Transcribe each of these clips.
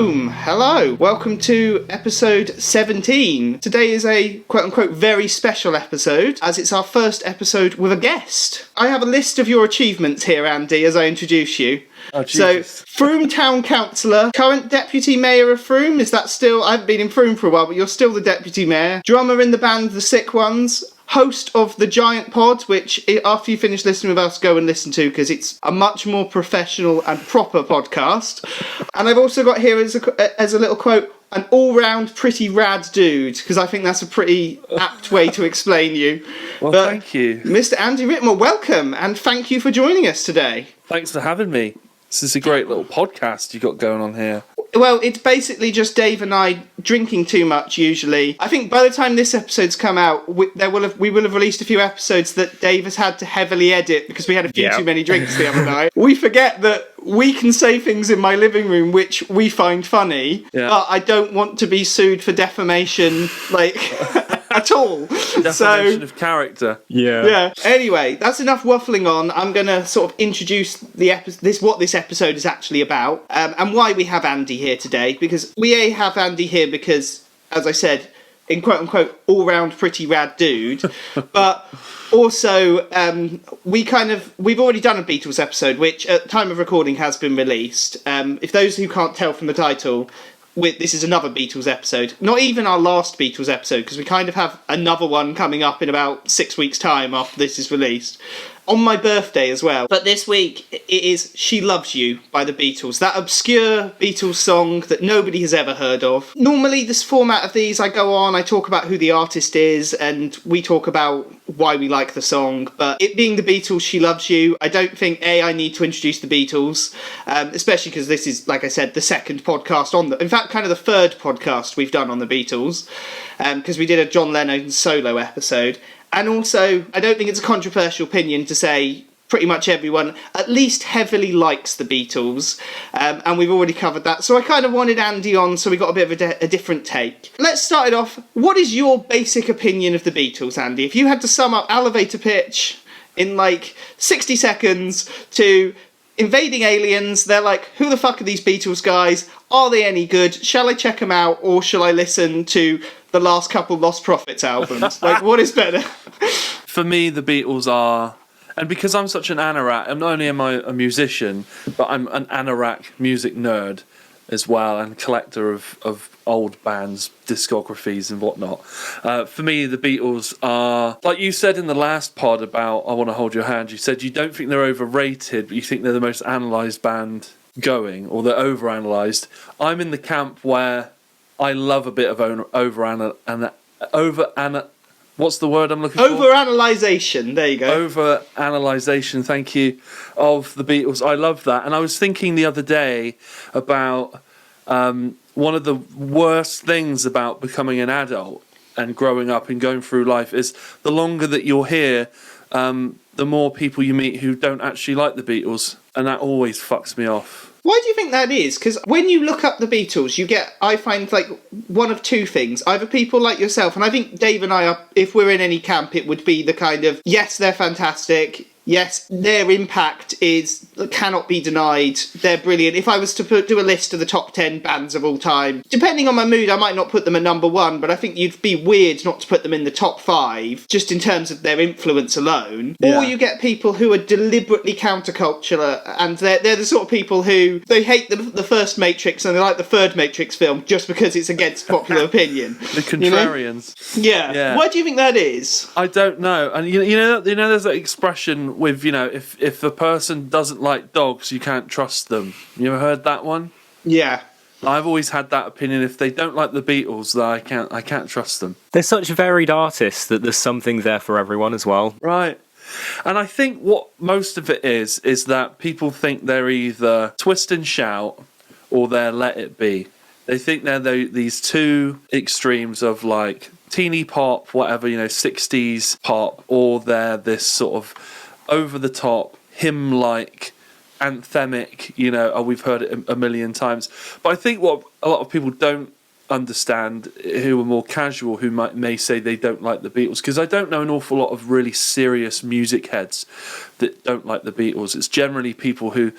Boom! Hello! Welcome to episode 17. Today is a quote-unquote very special episode, as it's our first episode with a guest. I have a list of your achievements here, Andy, as I introduce you. Oh, Jesus. So, Frome Town Councillor, current Deputy Mayor of Frome, is that still... I haven't been in Frome for a while, but you're still the Deputy Mayor. Drummer in the band The Sick Ones. Host of The Giant Pod, which, after you finish listening with us, go and listen to, because it's a much more professional and proper podcast. And I've also got here as a little quote, an all-round pretty rad dude, because I think that's a pretty apt way to explain you. Well, but, thank you. Mr. Andy Wrintmore, welcome, and thank you for joining us today. Thanks for having me. This is a great little podcast you got going on here. Well, it's basically just Dave and I drinking too much, usually. I think by the time this episode's come out, we will have released a few episodes that Dave has had to heavily edit because we had a few too many drinks the other night. We forget that we can say things in my living room which we find funny, but I don't want to be sued for defamation, at all. Defamation of character. Yeah. Anyway, that's enough waffling on. I'm going to sort of introduce what this episode is actually about, and why we have Andy here today. Because we have Andy here because, as I said, in quote-unquote all-round pretty rad dude, but also we've already done a Beatles episode, which at the time of recording has been released. If those who can't tell from the title, this is another Beatles episode. Not even our last Beatles episode, because we kind of have another one coming up in about 6 weeks' time after this is released. On my birthday as well. But this week, it is She Loves You by the Beatles. That obscure Beatles song that nobody has ever heard of. Normally, this format of these, I go on, I talk about who the artist is, and we talk about why we like the song. But it being the Beatles, She Loves You, I don't think, I need to introduce the Beatles, especially because this is, like I said, the second podcast in fact, kind of the third podcast we've done on the Beatles, because we did a John Lennon solo episode. And also, I don't think it's a controversial opinion to say pretty much everyone at least heavily likes the Beatles, and we've already covered that. So I kind of wanted Andy on, so we got a bit of a different take. Let's start it off. What is your basic opinion of the Beatles, Andy? If you had to sum up elevator pitch in 60 seconds to invading aliens, they're like, who the fuck are these Beatles guys? Are they any good? Shall I check them out, or shall I listen to the last couple Lost Prophets albums? What is better? For me, the Beatles are... And because I'm such an anorak, and not only am I a musician, but I'm an anorak music nerd as well, and collector of old bands, discographies and whatnot. For me, the Beatles are... Like you said in the last pod about I Want to Hold Your Hand, you said you don't think they're overrated, but you think they're the most analysed band going, or they're overanalyzed. I'm in the camp where I love a bit of what's the word I'm looking for? Overanalyzation. There you go. Overanalyzation. Thank you. Of the Beatles. I love that. And I was thinking the other day about one of the worst things about becoming an adult and growing up and going through life is the longer that you're here, the more people you meet who don't actually like the Beatles, and that always fucks me off. Why do you think that is? Because when you look up the Beatles, I find one of two things. Either people like yourself, and I think Dave and I are, if we're in any camp, it would be the kind of, yes, they're fantastic. Yes, their impact cannot be denied. They're brilliant. If I was to do a list of the top 10 bands of all time, depending on my mood, I might not put them at number one, but I think you'd be weird not to put them in the top 5, just in terms of their influence alone. Yeah. Or you get people who are deliberately countercultural, and they're the sort of people who, they hate the first Matrix and they like the third Matrix film just because it's against popular opinion. The contrarians. You know? Yeah. Why do you think that is? I don't know. And you know there's that expression with, if a person doesn't like dogs, you can't trust them. You ever heard that one? Yeah. I've always had that opinion. If they don't like the Beatles, then I can't trust them. They're such varied artists that there's something there for everyone as well. Right. And I think what most of it is that people think they're either twist and shout or they're let it be. They think they're these two extremes of teeny pop, whatever, 60s pop, or they're this sort of over-the-top, hymn-like, anthemic, we've heard it a million times. But I think what a lot of people don't understand, who are more casual, who may say they don't like the Beatles, because I don't know an awful lot of really serious music heads that don't like the Beatles. It's generally people who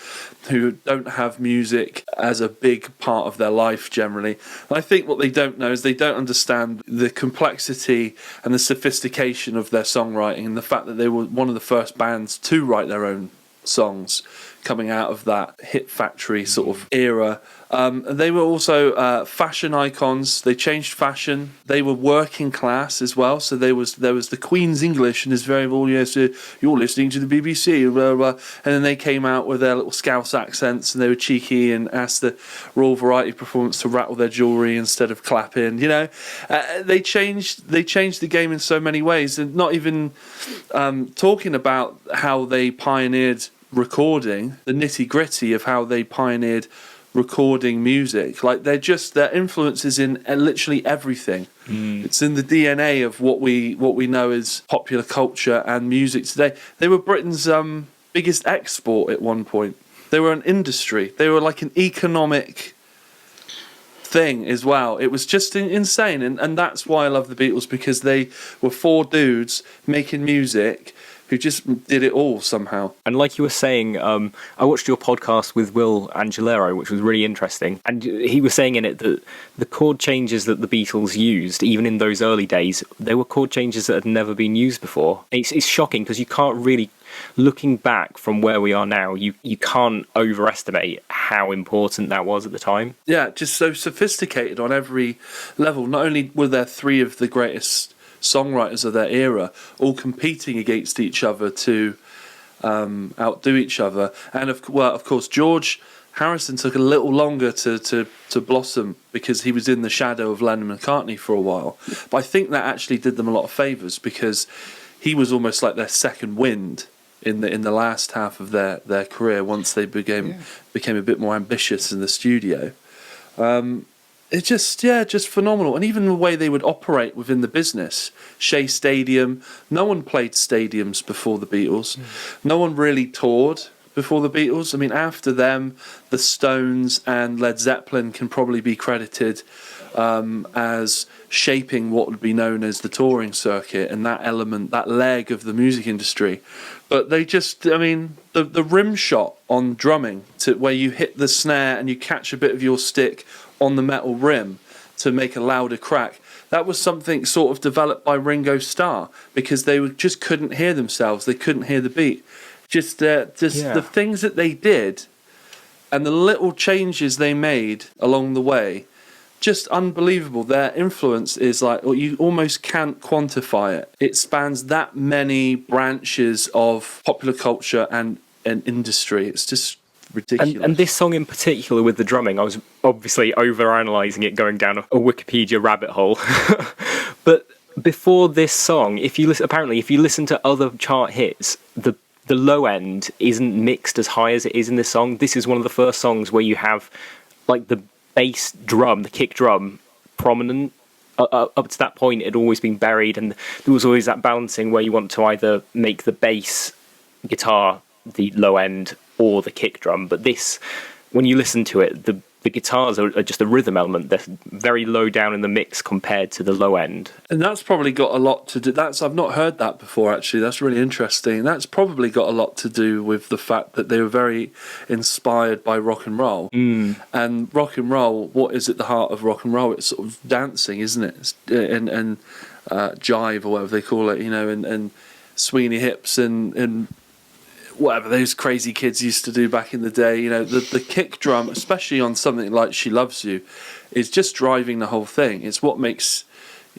don't have music as a big part of their life generally. And I think what they don't know is they don't understand the complexity and the sophistication of their songwriting, and the fact that they were one of the first bands to write their own songs coming out of that hit factory sort of era. They were also fashion icons. They changed fashion. They were working class as well. So there was the Queen's English, and it's very, oh yes, you're listening to the BBC, blah, blah, blah. And then they came out with their little Scouse accents, and they were cheeky and asked the Royal Variety Performance to rattle their jewellery instead of clapping. You know, they changed the game in so many ways, and not even talking about how they pioneered recording, the nitty gritty of how they pioneered recording music. Like their influence is in literally everything. It's in the DNA of what we know as popular culture and music today. They were Britain's biggest export at one point. They were an industry. They were like an economic thing as well. It was just insane, and that's why I love the Beatles, because they were four dudes making music who just did it all somehow. And like you were saying, I watched your podcast with Will Angelero, which was really interesting. And he was saying in it that the chord changes that the Beatles used, even in those early days, they were chord changes that had never been used before. It's shocking, because you can't really, looking back from where we are now, you can't overestimate how important that was at the time. Yeah, just so sophisticated on every level. Not only were there three of the greatest songwriters of their era all competing against each other to outdo each other, and of course George Harrison took a little longer to blossom, because he was in the shadow of Lennon and McCartney for a while. But I think that actually did them a lot of favours, because he was almost like their second wind in the last half of their career, once they became a bit more ambitious in the studio. It's just phenomenal. And even the way they would operate within the business. Shea Stadium. No one played stadiums before the Beatles. No one really toured before the Beatles. I mean, after them, the Stones and Led Zeppelin can probably be credited as shaping what would be known as the touring circuit, and that element, that leg of the music industry. But they just, I mean, the rim shot on drumming, to where you hit the snare and you catch a bit of your stick on the metal rim to make a louder crack. That was something sort of developed by Ringo Starr, because they just couldn't hear themselves. They couldn't hear the beat. The things that they did and the little changes they made along the way, just unbelievable. Their influence is like, well, you almost can't quantify it. It spans that many branches of popular culture and industry. It's just ridiculous. And this song in particular with the drumming, I was obviously over-analysing it, going down a Wikipedia rabbit hole. But before this song, if you listen to other chart hits, the low end isn't mixed as high as it is in this song. This is one of the first songs where you have like the bass drum, the kick drum, prominent. Up to that point, it had always been buried, and there was always that balancing where you want to either make the bass guitar the low end or the kick drum. But this, when you listen to it, the guitars are just a rhythm element. They're very low down in the mix compared to the low end. And that's probably got a lot to do. I've not heard that before, actually. That's really interesting. That's probably got a lot to do with the fact that they were very inspired by rock and roll. And rock and roll, what is at the heart of rock and roll? It's sort of dancing, isn't it? And jive, or whatever they call it, and swinging your hips and whatever those crazy kids used to do back in the day. The kick drum, especially on something like She Loves You, is just driving the whole thing. It's what makes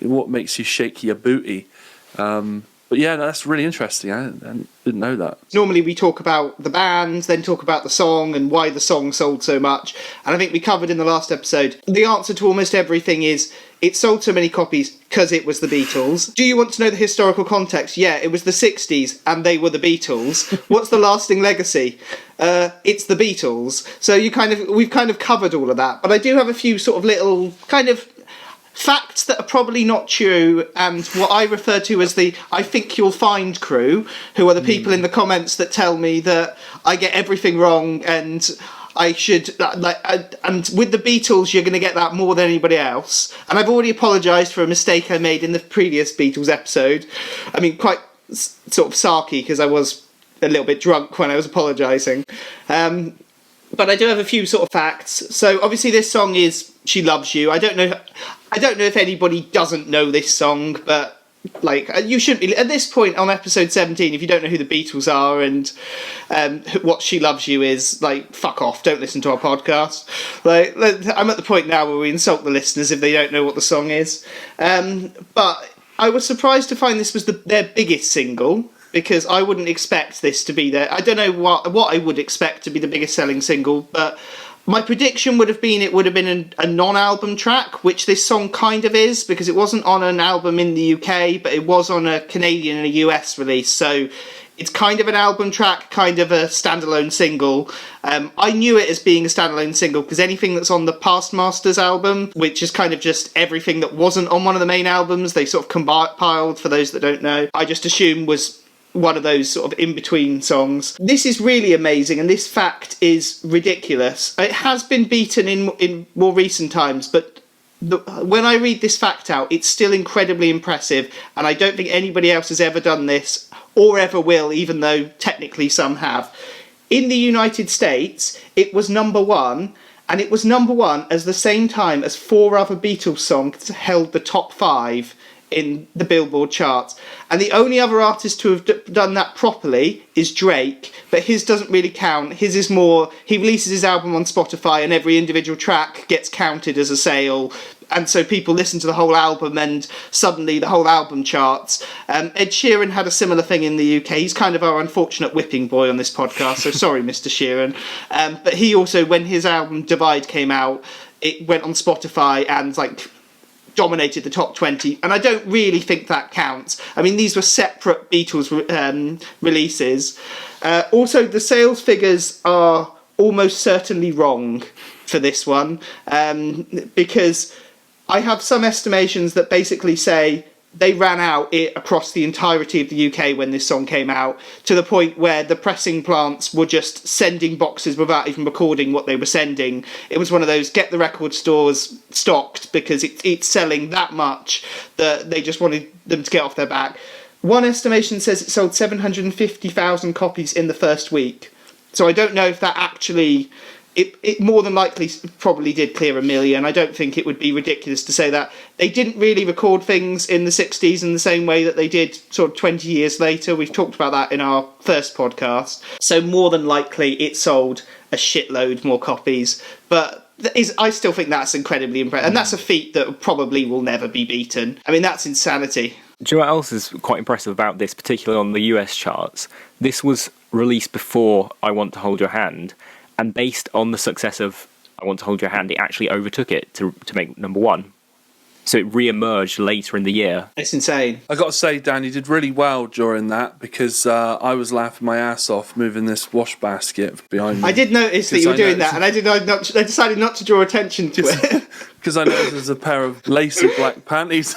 you shake your booty. But yeah, that's really interesting. I didn't know that. Normally we talk about the band, then talk about the song and why the song sold so much. And I think we covered in the last episode, the answer to almost everything is it sold so many copies because it was the Beatles. Do you want to know the historical context? Yeah, it was the 60s and they were the Beatles. What's the lasting legacy? It's the Beatles. So we've kind of covered all of that. But I do have a few sort of little kind of facts that are probably not true, and what I refer to as the I think you'll find crew, who are the people in the comments that tell me that I get everything wrong and I should and with the Beatles, you're going to get that more than anybody else. And I've already apologised for a mistake I made in the previous Beatles episode. I mean, quite sort of sarky because I was a little bit drunk when I was apologising. But I do have a few sort of facts. So obviously, this song is "She Loves You." I don't know if anybody doesn't know this song, but. Like, you shouldn't be at this point on episode 17 if you don't know who the Beatles are and what "She Loves You" is. Like, fuck off, don't listen to our podcast. Like, I'm at the point now where we insult the listeners if they don't know what the song is. But I was surprised to find this was their biggest single, because I wouldn't expect this to be I don't know what I would expect to be the biggest selling single, but my prediction would have been it would have been a non-album track, which this song kind of is, because it wasn't on an album in the UK, but it was on a Canadian and a US release, so it's kind of an album track, kind of a standalone single. I knew it as being a standalone single because anything that's on the Past Masters album, which is kind of just everything that wasn't on one of the main albums, they sort of compiled, for those that don't know, I just assumed was one of those sort of in-between songs. This is really amazing, and this fact is ridiculous. It has been beaten in more recent times, but when I read this fact out, it's still incredibly impressive, and I don't think anybody else has ever done this, or ever will, even though technically some have. In the United States, it was number one, and it was number one at the same time as 4 other Beatles songs held the top 5 in the Billboard charts. And the only other artist to have done that properly is Drake, but his doesn't really count. His is more, he releases his album on Spotify and every individual track gets counted as a sale, and so people listen to the whole album and suddenly the whole album charts. Ed Sheeran had a similar thing in the UK. He's kind of our unfortunate whipping boy on this podcast, so sorry Mr. Sheeran. But he also, when his album Divide came out, it went on Spotify and like dominated the top 20, and I don't really think that counts. I mean, these were separate Beatles releases. Also, the sales figures are almost certainly wrong for this one, because I have some estimations that basically say they ran out it across the entirety of the UK when this song came out, to the point where the pressing plants were just sending boxes without even recording what they were sending. It was one of those get the record stores stocked because it's selling that much that they just wanted them to get off their back. One estimation says it sold 750,000 copies in the first week. So I don't know if that actually... It more than likely probably did clear 1 million. I don't think it would be ridiculous to say that. They didn't really record things in the 60s in the same way that they did sort of 20 years later. We've talked about that in our first podcast. So more than likely it sold a shitload more copies. But I still think that's incredibly impressive. And that's a feat that probably will never be beaten. I mean, that's insanity. Do you know what else is quite impressive about this, particularly on the US charts? This was released before I Want to Hold Your Hand, and based on the success of I Want to Hold Your Hand, it actually overtook it to make number one. So it re-emerged later in the year. It's insane. I got to say, Dan, you did really well during that, because I was laughing my ass off moving this wash basket behind me. I did notice that you were doing that, and I decided not to draw attention to it. Because I noticed there's a pair of lacy black panties.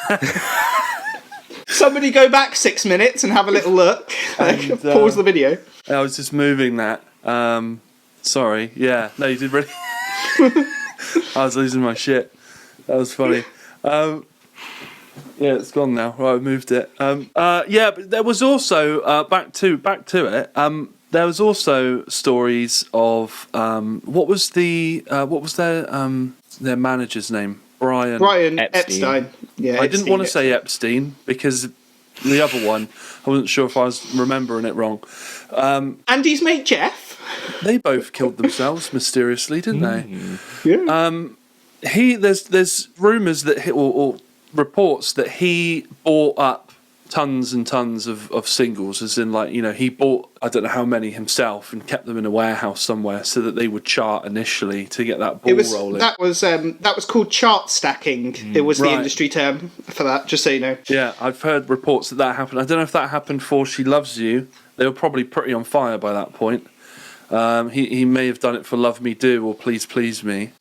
Somebody go back 6 minutes and have a little look. And, pause the video. I was just moving that. Sorry, yeah. No, you did really... I was losing my shit. That was funny. Yeah, it's gone now. Right, I moved it. Yeah, but there was also back to it. There was also stories of what was their manager's name? Brian Epstein. Yeah, I didn't want to say Epstein because the other one, I wasn't sure if I was remembering it wrong. Andy's mate Jeff. They both killed themselves mysteriously, didn't they? Yeah. There's rumours that or reports that he bought up tons and tons of singles, as in, like, you know, he bought I don't know how many himself and kept them in a warehouse somewhere so that they would chart initially to get that ball rolling. That was called chart stacking. It was the industry term for that, just so you know. Yeah, I've heard reports that happened. I don't know if that happened for She Loves You. They were probably pretty on fire by that point. He may have done it for Love Me Do or Please Please Me.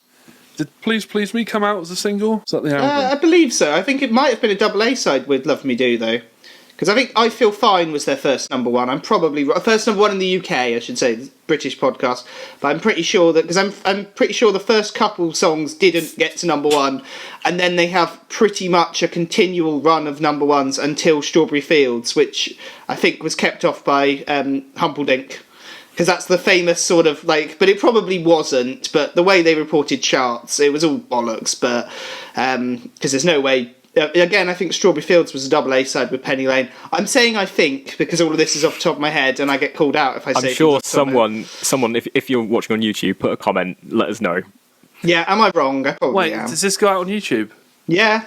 Did Please Please Me come out as a single? Is that the album? I believe so. I think it might have been a double A side with Love Me Do, though. Because I think I Feel Fine was their first number one. I'm probably first number one in the UK, I should say, British podcast. But I'm pretty sure that because I'm pretty sure the first couple songs didn't get to number one, and then they have pretty much a continual run of number ones until Strawberry Fields, which I think was kept off by Humperdinck. Because that's the famous sort of like, but it probably wasn't. But the way they reported charts, it was all bollocks. But because there's no way. Again, I think Strawberry Fields was a double A side with Penny Lane. I'm saying I think because all of this is off the top of my head, and I get called out if I say. I'm sure someone, if you're watching on YouTube, put a comment, let us know. Yeah, am I wrong? I probably am. Does this go out on YouTube? Yeah.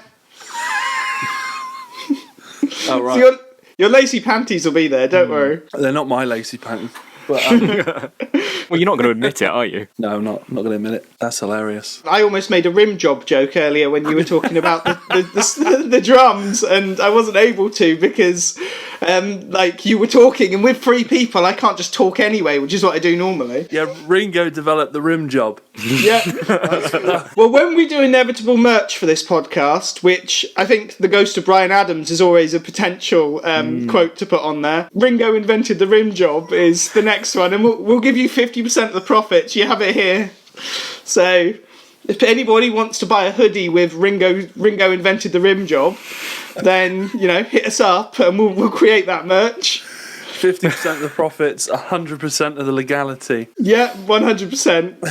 Oh right. So your lacy panties will be there. Don't worry. They're not my lacy panties. But, well, you're not going to admit it, are you? No, I'm not going to admit it. That's hilarious. I almost made a rim job joke earlier when you were talking about the drums, and I wasn't able to because, like, you were talking, and with three people, I can't just talk anyway, which is what I do normally. Yeah, Ringo developed the rim job. Yeah. Well, when we do inevitable merch for this podcast, which I think the ghost of Bryan Adams is always a potential quote to put on there, Ringo invented the rim job is the next one, and we'll give you 50% of the profits. You have it here. So if anybody wants to buy a hoodie with Ringo invented the rim job, then hit us up and we'll create that merch. 50% of the profits, 100% of the legality. Yeah, 100%.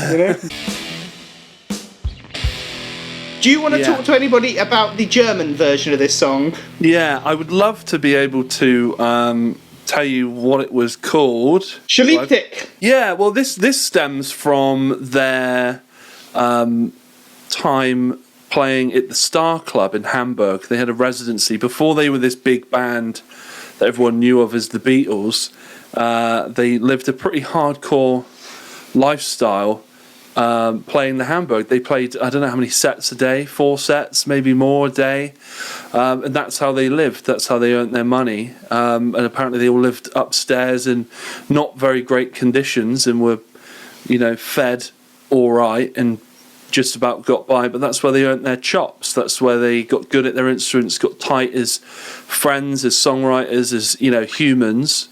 Do you want to talk to anybody about the German version of this song? Yeah, I would love to be able to tell you what it was called. Schlichtig. Yeah, well, this stems from their time playing at the Star Club in Hamburg. They had a residency before they were this big band that everyone knew of as the Beatles. They lived a pretty hardcore lifestyle playing the Hamburg. They played, I don't know how many sets a day, 4 sets, maybe more a day. And that's how they lived. That's how they earned their money. And apparently they all lived upstairs in not very great conditions and were, fed all right and just about got by, but that's where they earned their chops. That's where they got good at their instruments, got tight as friends, as songwriters, as humans,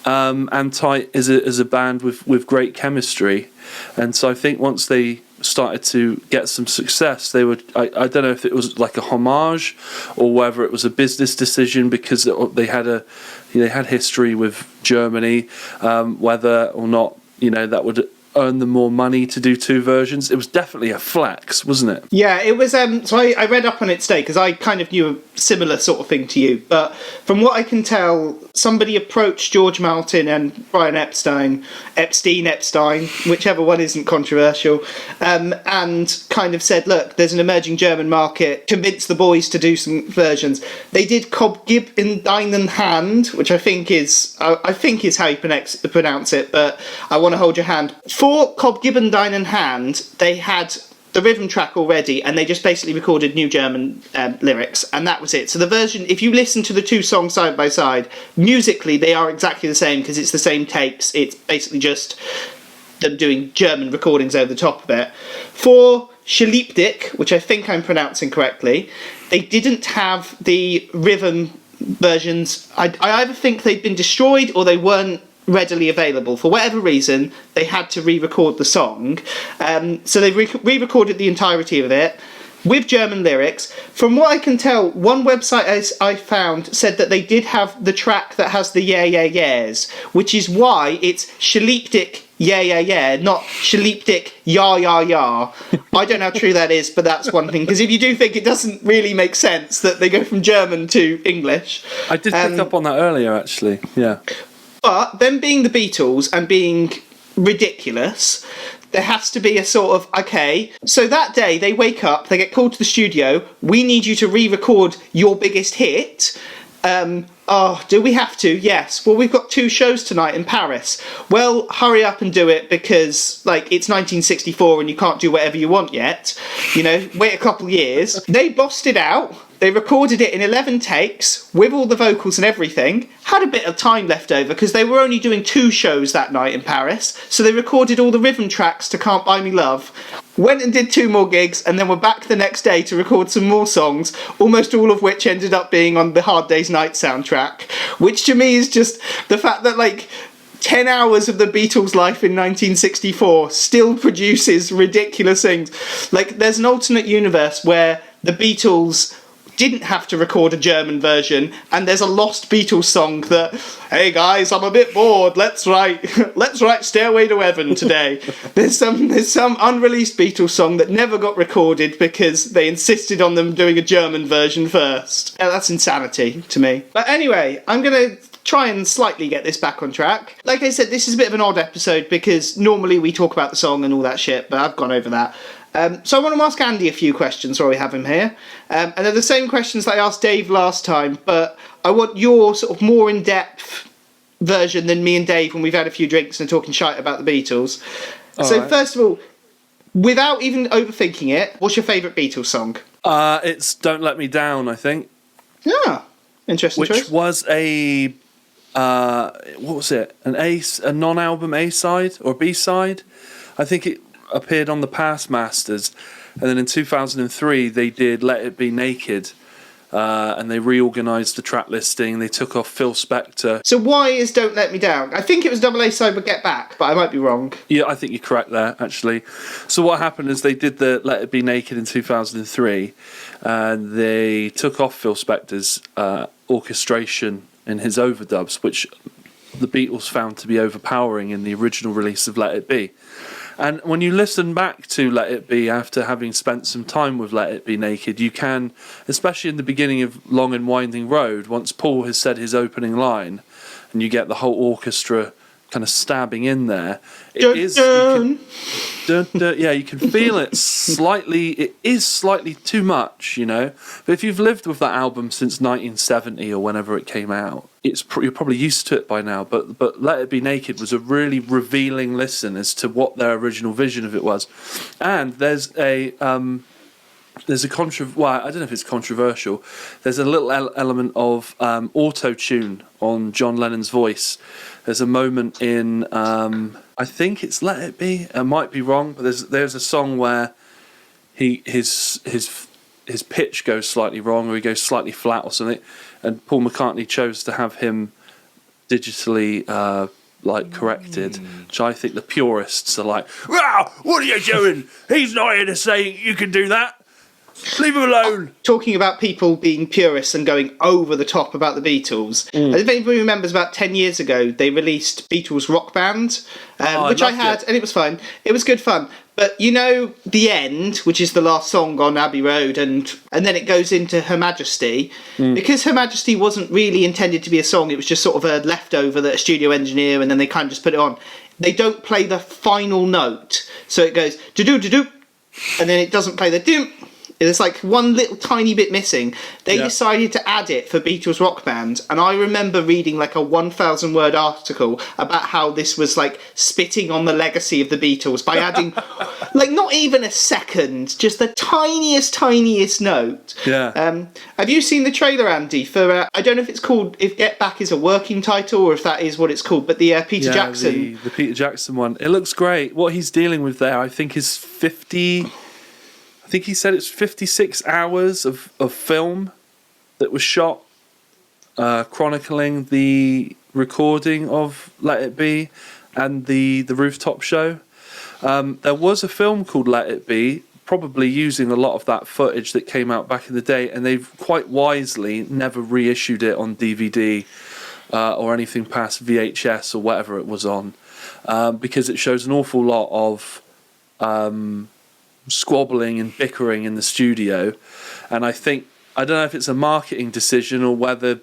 and tight as a band with great chemistry. And so I think once they started to get some success, they would. I don't know if it was like a homage or whether it was a business decision because they had they had history with Germany, whether or not that would earn them more money to do 2 versions. It was definitely a flex, wasn't it? Yeah, it was. So I read up on it today because I kind of knew a similar sort of thing to you. But from what I can tell, somebody approached George Martin and Brian Epstein, whichever one isn't controversial, and kind of said, look, there's an emerging German market, convince the boys to do some versions. They did Cobb Gib in Deinen Hand, which I think is how you pronounce it, but I want to hold your hand. For Cobb Gib in Deinen Hand, they had the rhythm track already, and they just basically recorded new German lyrics, and that was it. So the version, if you listen to the 2 songs side by side, musically they are exactly the same because it's the same takes. It's basically just them doing German recordings over the top of it. For Schlichtig, which I think I'm pronouncing correctly, they didn't have the rhythm versions. I either think they'd been destroyed or they weren't readily available. For whatever reason, they had to re-record the song. So they re-recorded the entirety of it with German lyrics. From what I can tell, one website I found said that they did have the track that has the yeah, yeah, yeahs, which is why it's Schlichtig, yeah, yeah, yeah, not Schlichtig, ja, ja, ja. I don't know how true that is, but that's one thing. Because if you do think it doesn't really make sense that they go from German to English. I did pick up on that earlier, actually. Yeah. But them being the Beatles and being ridiculous, there has to be a sort of, okay, so that day they wake up, they get called to the studio, we need you to re-record your biggest hit. Do we have to? Yes. Well, we've got 2 shows tonight in Paris. Well, hurry up and do it because, it's 1964 and you can't do whatever you want yet. Wait a couple years. They bossed it out. They recorded it in 11 takes with all the vocals and everything. Had a bit of time left over because they were only doing 2 shows that night in Paris. So they recorded all the rhythm tracks to Can't Buy Me Love. Went and did 2 more gigs and then were back the next day to record some more songs, almost all of which ended up being on the Hard Day's Night soundtrack. Which to me is just the fact that, like, 10 hours of the Beatles' life in 1964 still produces ridiculous things. Like, there's an alternate universe where the Beatles didn't have to record a German version, and there's a lost Beatles song that, hey guys, I'm a bit bored, let's write Stairway to Heaven today. There's some unreleased Beatles song that never got recorded because they insisted on them doing a German version first. That's insanity to me. But anyway, I'm gonna try and slightly get this back on track. Like I said, this is a bit of an odd episode because normally we talk about the song and all that shit, but I've gone over that. So I want to ask Andy a few questions while we have him here. And they're the same questions that I asked Dave last time, but I want your sort of more in-depth version than me and Dave when we've had a few drinks and are talking shite about the Beatles. So first of all, without even overthinking it, what's your favourite Beatles song? It's Don't Let Me Down, I think. Yeah, interesting choice. Which was a... what was it? A non-album A-side or B-side? I think it appeared on the Past Masters, and then in 2003 they did Let It Be Naked, and they reorganised the track listing. They took off Phil Spector. So why is Don't Let Me Down? I think it was double A side but Get Back, but I might be wrong. Yeah, I think you're correct there, actually. So what happened is they did the Let It Be Naked in 2003, and they took off Phil Spector's orchestration in his overdubs, which the Beatles found to be overpowering in the original release of Let It Be. And when you listen back to Let It Be after having spent some time with Let It Be Naked, you can, especially in the beginning of Long and Winding Road, once Paul has said his opening line, and you get the whole orchestra kind of stabbing in there, you can feel it slightly. It is slightly too much, you know. But if you've lived with that album since 1970 or whenever it came out, you're probably used to it by now. But Let It Be Naked was a really revealing listen as to what their original vision of it was. And there's a I don't know if it's controversial. There's a little element of auto-tune on John Lennon's voice. There's a moment in, I think it's Let It Be. I might be wrong, but there's a song where his pitch goes slightly wrong, or he goes slightly flat or something, and Paul McCartney chose to have him digitally corrected, which I think the purists are like, "Wow, what are you doing? He's not here to say you can do that. Leave him alone." Talking about people being purists and going over the top about the Beatles, if anybody remembers, about 10 years ago, they released Beatles Rock Band, which I had, and it was fine. It was good fun. But you know, The End, which is the last song on Abbey Road, and then it goes into Her Majesty. Because Her Majesty wasn't really intended to be a song, it was just sort of a leftover that a studio engineer, and then they kind of just put it on. They don't play the final note. So it goes, do-do-do-do, and then it doesn't play the doom. There's like one little tiny bit missing. They decided to add it for Beatles Rock Band, and I remember reading like a 1,000 word article about how this was like spitting on the legacy of the Beatles by adding like not even a second, just the tiniest note. Have you seen the trailer, Andy, for I don't know if it's called, if Get Back is a working title or if that is what it's called, but the Peter Jackson. The Peter Jackson one. It looks great. What he's dealing with there, I think, is 50... I think he said it's 56 hours of film that was shot chronicling the recording of Let It Be and the rooftop show. There was a film called Let It Be, probably using a lot of that footage that came out back in the day, and they've quite wisely never reissued it on DVD or anything past VHS or whatever it was on, because it shows an awful lot of squabbling and bickering in the studio. And I don't know if it's a marketing decision or whether,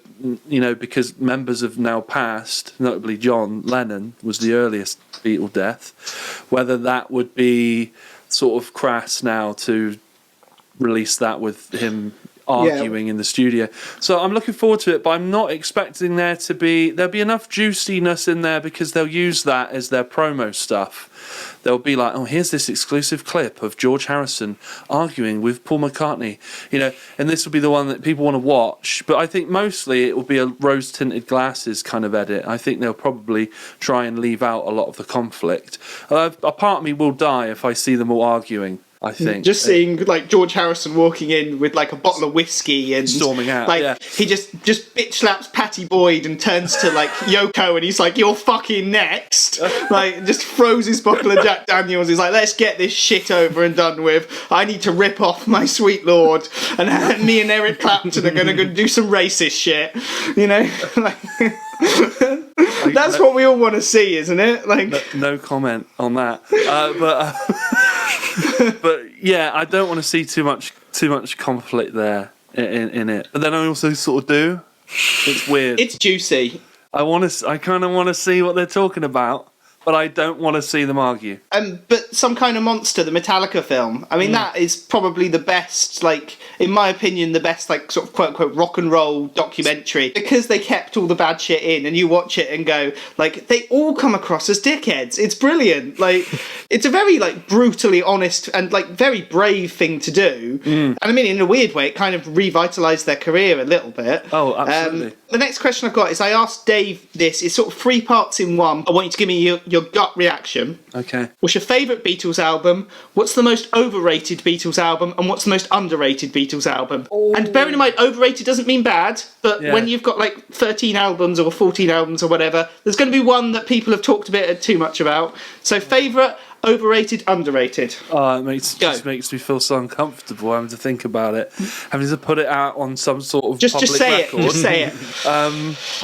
you know, because members have now passed, notably John Lennon was the earliest Beatle death, whether that would be sort of crass now to release that with him arguing in the studio. So I'm looking forward to it, but I'm not expecting there'll be enough juiciness in there because they'll use that as their promo stuff. They'll be like, oh, here's this exclusive clip of George Harrison arguing with Paul McCartney, and this will be the one that people want to watch. But I think mostly it will be a rose-tinted glasses kind of edit. I think they'll probably try and leave out a lot of the conflict. A part of me will die if I see them all arguing. I think just seeing like George Harrison walking in with like a bottle of whiskey and storming out, he just bitch slaps Patty Boyd and turns to like Yoko and he's like, "You're fucking next." Like just throws his bottle of Jack Daniels. He's like, "Let's get this shit over and done with. I need to rip off my sweet lord, and me and Eric Clapton are gonna go do some racist shit." That's what we all want to see, isn't it? Like no comment on that, but yeah, I don't want to see too much conflict there in it. But then I also sort of do. It's weird. It's juicy. I kind of want to see what they're talking about, but I don't want to see them argue. But Some Kind of Monster, the Metallica film, I mean, that is probably the best, like, in my opinion, the best, like, sort of quote-unquote rock and roll documentary, because they kept all the bad shit in, and you watch it and go, like, they all come across as dickheads. It's brilliant. Like, it's a very, like, brutally honest and, like, very brave thing to do. And I mean, in a weird way, it kind of revitalised their career a little bit. Oh, absolutely. The next question I've got is, I asked Dave this, it's sort of 3 parts in one. I want you to give me your gut reaction. Okay. What's your favourite Beatles album? What's the most overrated Beatles album? And what's the most underrated Beatles album? And bearing in mind, overrated doesn't mean bad, but when you've got like 13 albums or 14 albums or whatever, there's going to be one that people have talked a bit too much about. So favourite, overrated, underrated. Oh, it just makes me feel so uncomfortable having to think about it, having to put it out on some sort of just public say record. it. Just say it.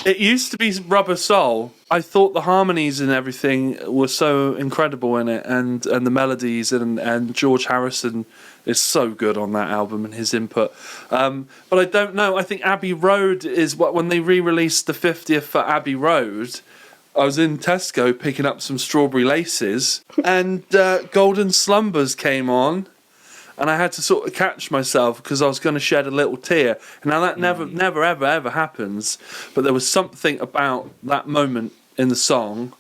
It used to be Rubber Soul. I thought the harmonies and everything were so incredible in it, and the melodies and George Harrison is so good on that album and his input. But I don't know. I think Abbey Road is when they re-released the 50th for Abbey Road. I was in Tesco picking up some strawberry laces, and Golden Slumbers came on, and I had to sort of catch myself because I was going to shed a little tear. Now that never ever happens, but there was something about that moment in the song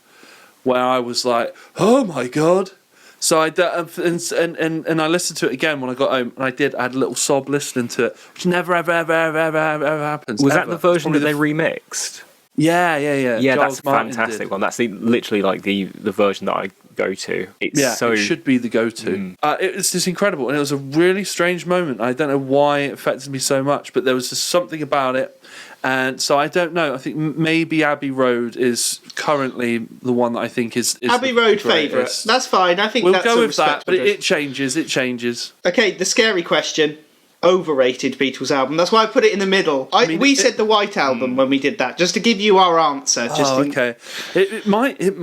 where I was like, "Oh my god!" So and I listened to it again when I got home, and I had a little sob listening to it, which never ever happens. Was that the version that they remixed? Yeah. Yeah, Giles that's a Martin fantastic did. one. That's literally like the version that I go to. It should be the go-to. It's just incredible, and it was a really strange moment. I don't know why it affected me so much, but there was just something about it, and so I don't know. I think maybe Abbey Road is currently the one that I think is Abbey Road favourite. That's fine. I think we'll that's go a with that, but respectable it changes. It changes. Okay, the scary question. Overrated Beatles album. That's why I put it in the middle. We said the White Album when we did that, just to give you our answer. Okay. It might it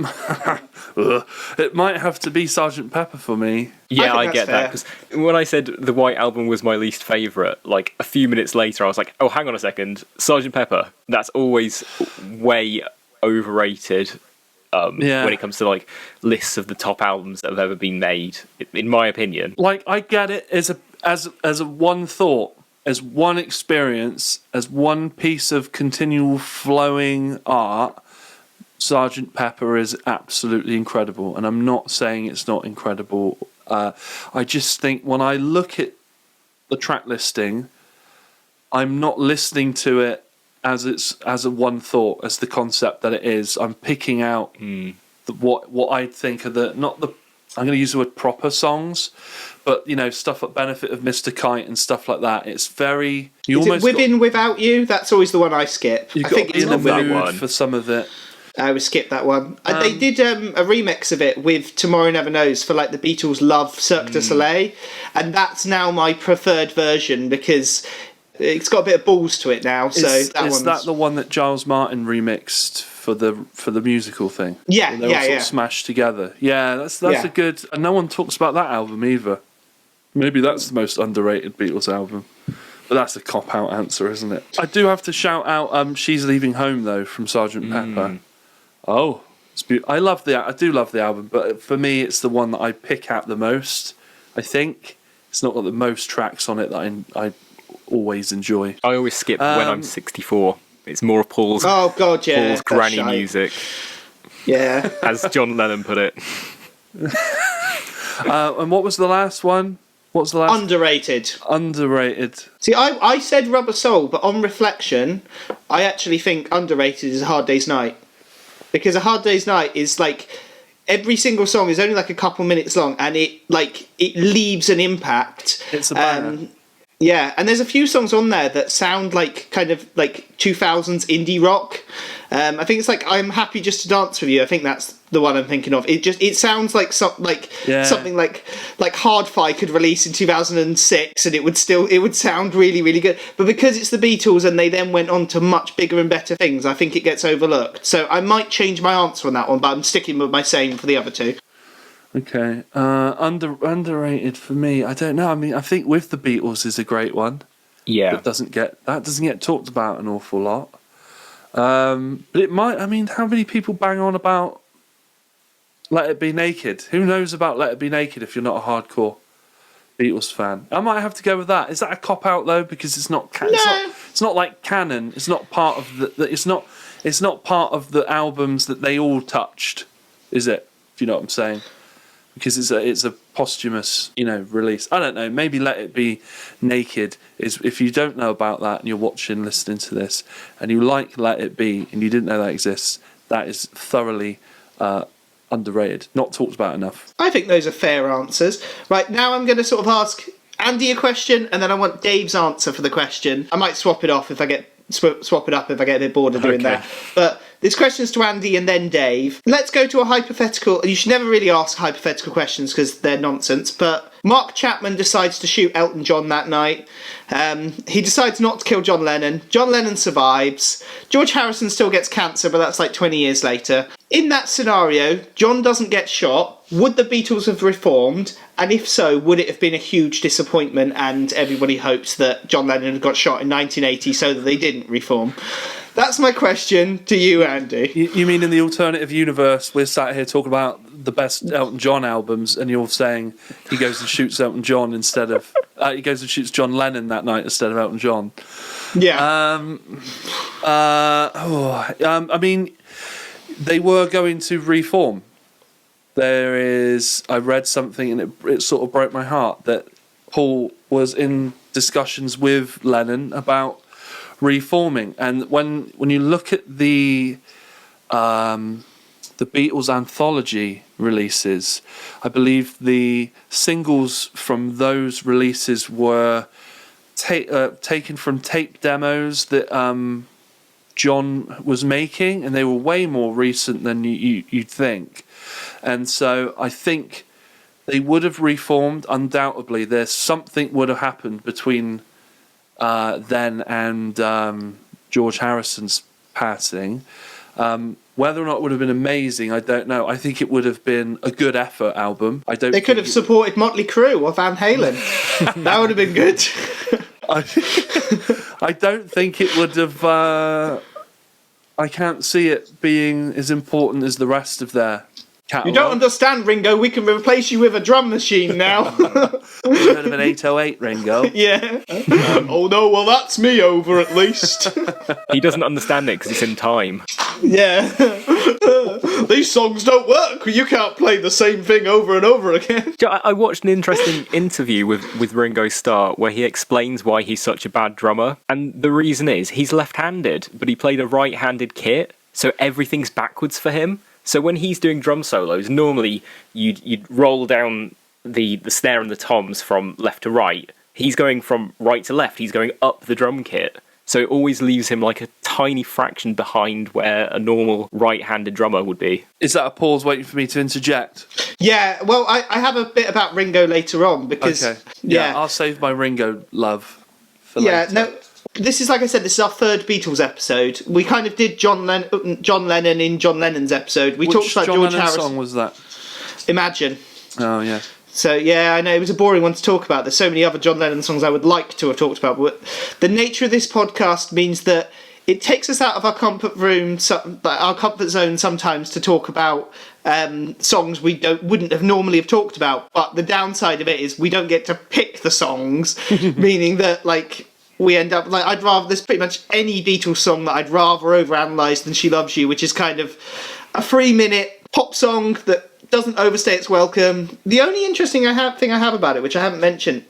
might have to be Sgt. Pepper for me. Yeah, I think get that, that's because when I said the White Album was my least favourite, like a few minutes later I was like, oh, hang on a second, Sgt. Pepper, that's always way overrated. When it comes to like lists of the top albums that have ever been made, in my opinion. Like, I get it as a one thought, as one experience, as one piece of continual flowing art. Sgt. Pepper is absolutely incredible, and I'm not saying it's not incredible. I just think when I look at the track listing, I'm not listening to it as a one thought, as the concept that it is. I'm picking out what I think are I'm going to use the word proper songs, but stuff like Benefit of Mr. Kite and stuff like that. It's very Without You? That's always the one I skip. I think it's in the mood for some of it. I would skip that one. They did a remix of it with Tomorrow Never Knows for like the Beatles' Love Cirque du Soleil, and that's now my preferred version because it's got a bit of balls to it now. So is that the one that Giles Martin remixed for the musical thing? Yeah, they all sort of smashed together. Yeah, that's a good. And no one talks about that album either. Maybe that's the most underrated Beatles album. But that's a cop-out answer, isn't it? I do have to shout out She's Leaving Home, though, from Sgt. Pepper. Oh, it's beautiful. I do love the album, but for me, it's the one that I pick out the most, I think. It's not got the most tracks on it that I always enjoy. I always skip When I'm 64. It's more of Paul's, Oh God, yeah, Paul's that's granny shite. music, Yeah. as John Lennon put it. And what was the last one? What was the last? Underrated. Underrated. See, I said Rubber Soul, but on reflection, I actually think underrated is A Hard Day's Night. Because A Hard Day's Night is like, every single song is only like a couple minutes long, and it leaves an impact. It's a banger. Yeah, and there's a few songs on there that sound like kind of like 2000s indie rock. I think it's like I'm Happy Just to Dance With You. I think that's the one I'm thinking of. It sounds like something like Hard-Fi could release in 2006, and it would sound really, really good. But because it's the Beatles and they then went on to much bigger and better things, I think it gets overlooked. So I might change my answer on that one, but I'm sticking with my same for the other two. Okay. Underrated for me. I don't know. I mean, I think With the Beatles is a great one. Yeah. That doesn't get talked about an awful lot. But it might. I mean, how many people bang on about Let It Be Naked? Who knows about Let It Be Naked if you're not a hardcore Beatles fan? I might have to go with that. Is that a cop out though? Because it's not. It's not like canon. It's not part of the. It's not part of the albums that they all touched, is it? Do you know what I'm saying? Because it's a posthumous, release. I don't know. Maybe Let It Be Naked is, if you don't know about that and you're listening to this, and you like Let It Be and you didn't know that exists, that is thoroughly underrated, not talked about enough. I think those are fair answers. Right, now I'm going to sort of ask Andy a question, and then I want Dave's answer for the question. I might swap it up if I get a bit bored of doing that. But this question's to Andy and then Dave. Let's go to a hypothetical. You should never really ask hypothetical questions because they're nonsense. But Mark Chapman decides to shoot Elton John that night. He decides not to kill John Lennon. John Lennon survives. George Harrison still gets cancer, but that's like 20 years later. In that scenario, John doesn't get shot. Would the Beatles have reformed? And if so, would it have been a huge disappointment and everybody hopes that John Lennon had got shot in 1980 so that they didn't reform? That's my question to you, Andy. You mean in the alternative universe, we're sat here talking about the best Elton John albums, and you're saying he goes and shoots Elton John instead of... he goes and shoots John Lennon that night instead of Elton John. Yeah. I mean, they were going to reform. I read something and it sort of broke my heart that Paul was in discussions with Lennon about reforming. And when you look at the Beatles anthology releases, I believe the singles from those releases were taken from tape demos that John was making, and they were way more recent than you'd think. And so I think they would have reformed, undoubtedly. There's something would have happened between then and George Harrison's passing. Whether or not it would have been amazing, I don't know. I think it would have been a good effort album. They could have supported Motley Crue or Van Halen. That would have been good. I don't think it would have... I can't see it being as important as the rest of their catalogue. You don't understand, Ringo. We can replace you with a drum machine now. You heard of an 808, Ringo? Yeah. Oh no, well that's me over at least. He doesn't understand it because it's in time. Yeah. These songs don't work. You can't play the same thing over and over again. I watched an interesting interview with Ringo Starr where he explains why he's such a bad drummer. And the reason is he's left-handed, but he played a right-handed kit, so everything's backwards for him. So when he's doing drum solos, normally you'd roll down the snare and the toms from left to right. He's going from right to left. He's going up the drum kit. So it always leaves him like a tiny fraction behind where a normal right-handed drummer would be. Is that a pause waiting for me to interject? Yeah, well, I have a bit about Ringo later on because... Okay. Yeah, I'll save my Ringo love for later. Yeah, no... This is, like I said, this is our third Beatles episode. We kind of did John Lennon in John Lennon's episode. We talked about John George Lennon Harrison. song was that? Imagine. Oh, yeah. So, yeah, I know it was a boring one to talk about. There's so many other John Lennon songs I would like to have talked about. But the nature of this podcast means that it takes us out of our comfort zone sometimes to talk about songs we wouldn't have normally have talked about. But the downside of it is we don't get to pick the songs, meaning that, like... we end up like there's pretty much any Beatles song that I'd rather overanalyze than She Loves You, which is kind of a 3-minute pop song that doesn't overstay its welcome. The only interesting thing I have about it, which I haven't mentioned,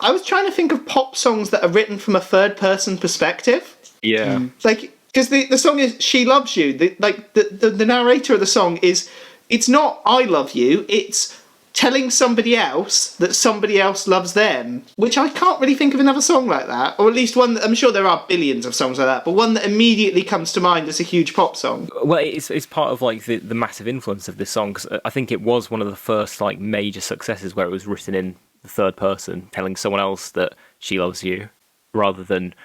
I was trying to think of pop songs that are written from a third person perspective. Yeah. Like, because the song is She Loves You. The narrator of the song it's not I love you, it's telling somebody else that somebody else loves them, which I can't really think of another song like that, or at least one that, I'm sure there are billions of songs like that, but one that immediately comes to mind as a huge pop song. Well, it's part of like the massive influence of this song, because I think it was one of the first like major successes where it was written in the third person, telling someone else that she loves you, rather than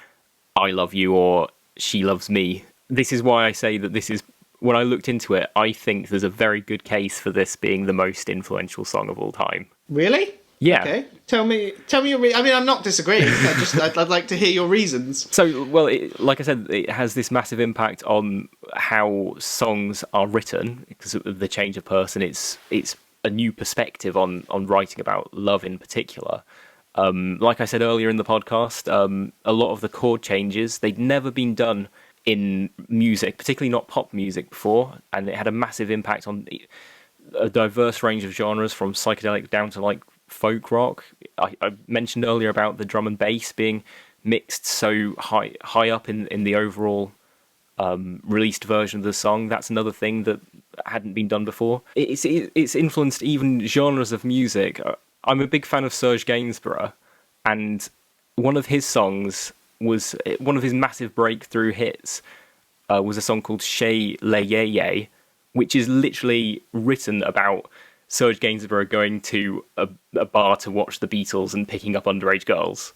I love you or she loves me. This is why I say that this is, when I looked into it, I think there's a very good case for this being the most influential song of all time. Really? Yeah. Okay. Tell me your I mean, I'm not disagreeing. I'd like to hear your reasons. So, well, like I said, it has this massive impact on how songs are written because of the change of person. It's a new perspective on writing about love in particular. Like I said earlier in the podcast, a lot of the chord changes, they'd never been done in music, particularly not pop music before, and it had a massive impact on a diverse range of genres, from psychedelic down to like folk rock. I mentioned earlier about the drum and bass being mixed so high up in the overall released version of the song. That's another thing that hadn't been done before. It's influenced even genres of music. I'm a big fan of Serge Gainsbourg, and one of his songs was one of his massive breakthrough hits. Was a song called Chez les Yé, which is literally written about Serge Gainsbourg going to a bar to watch the Beatles and picking up underage girls.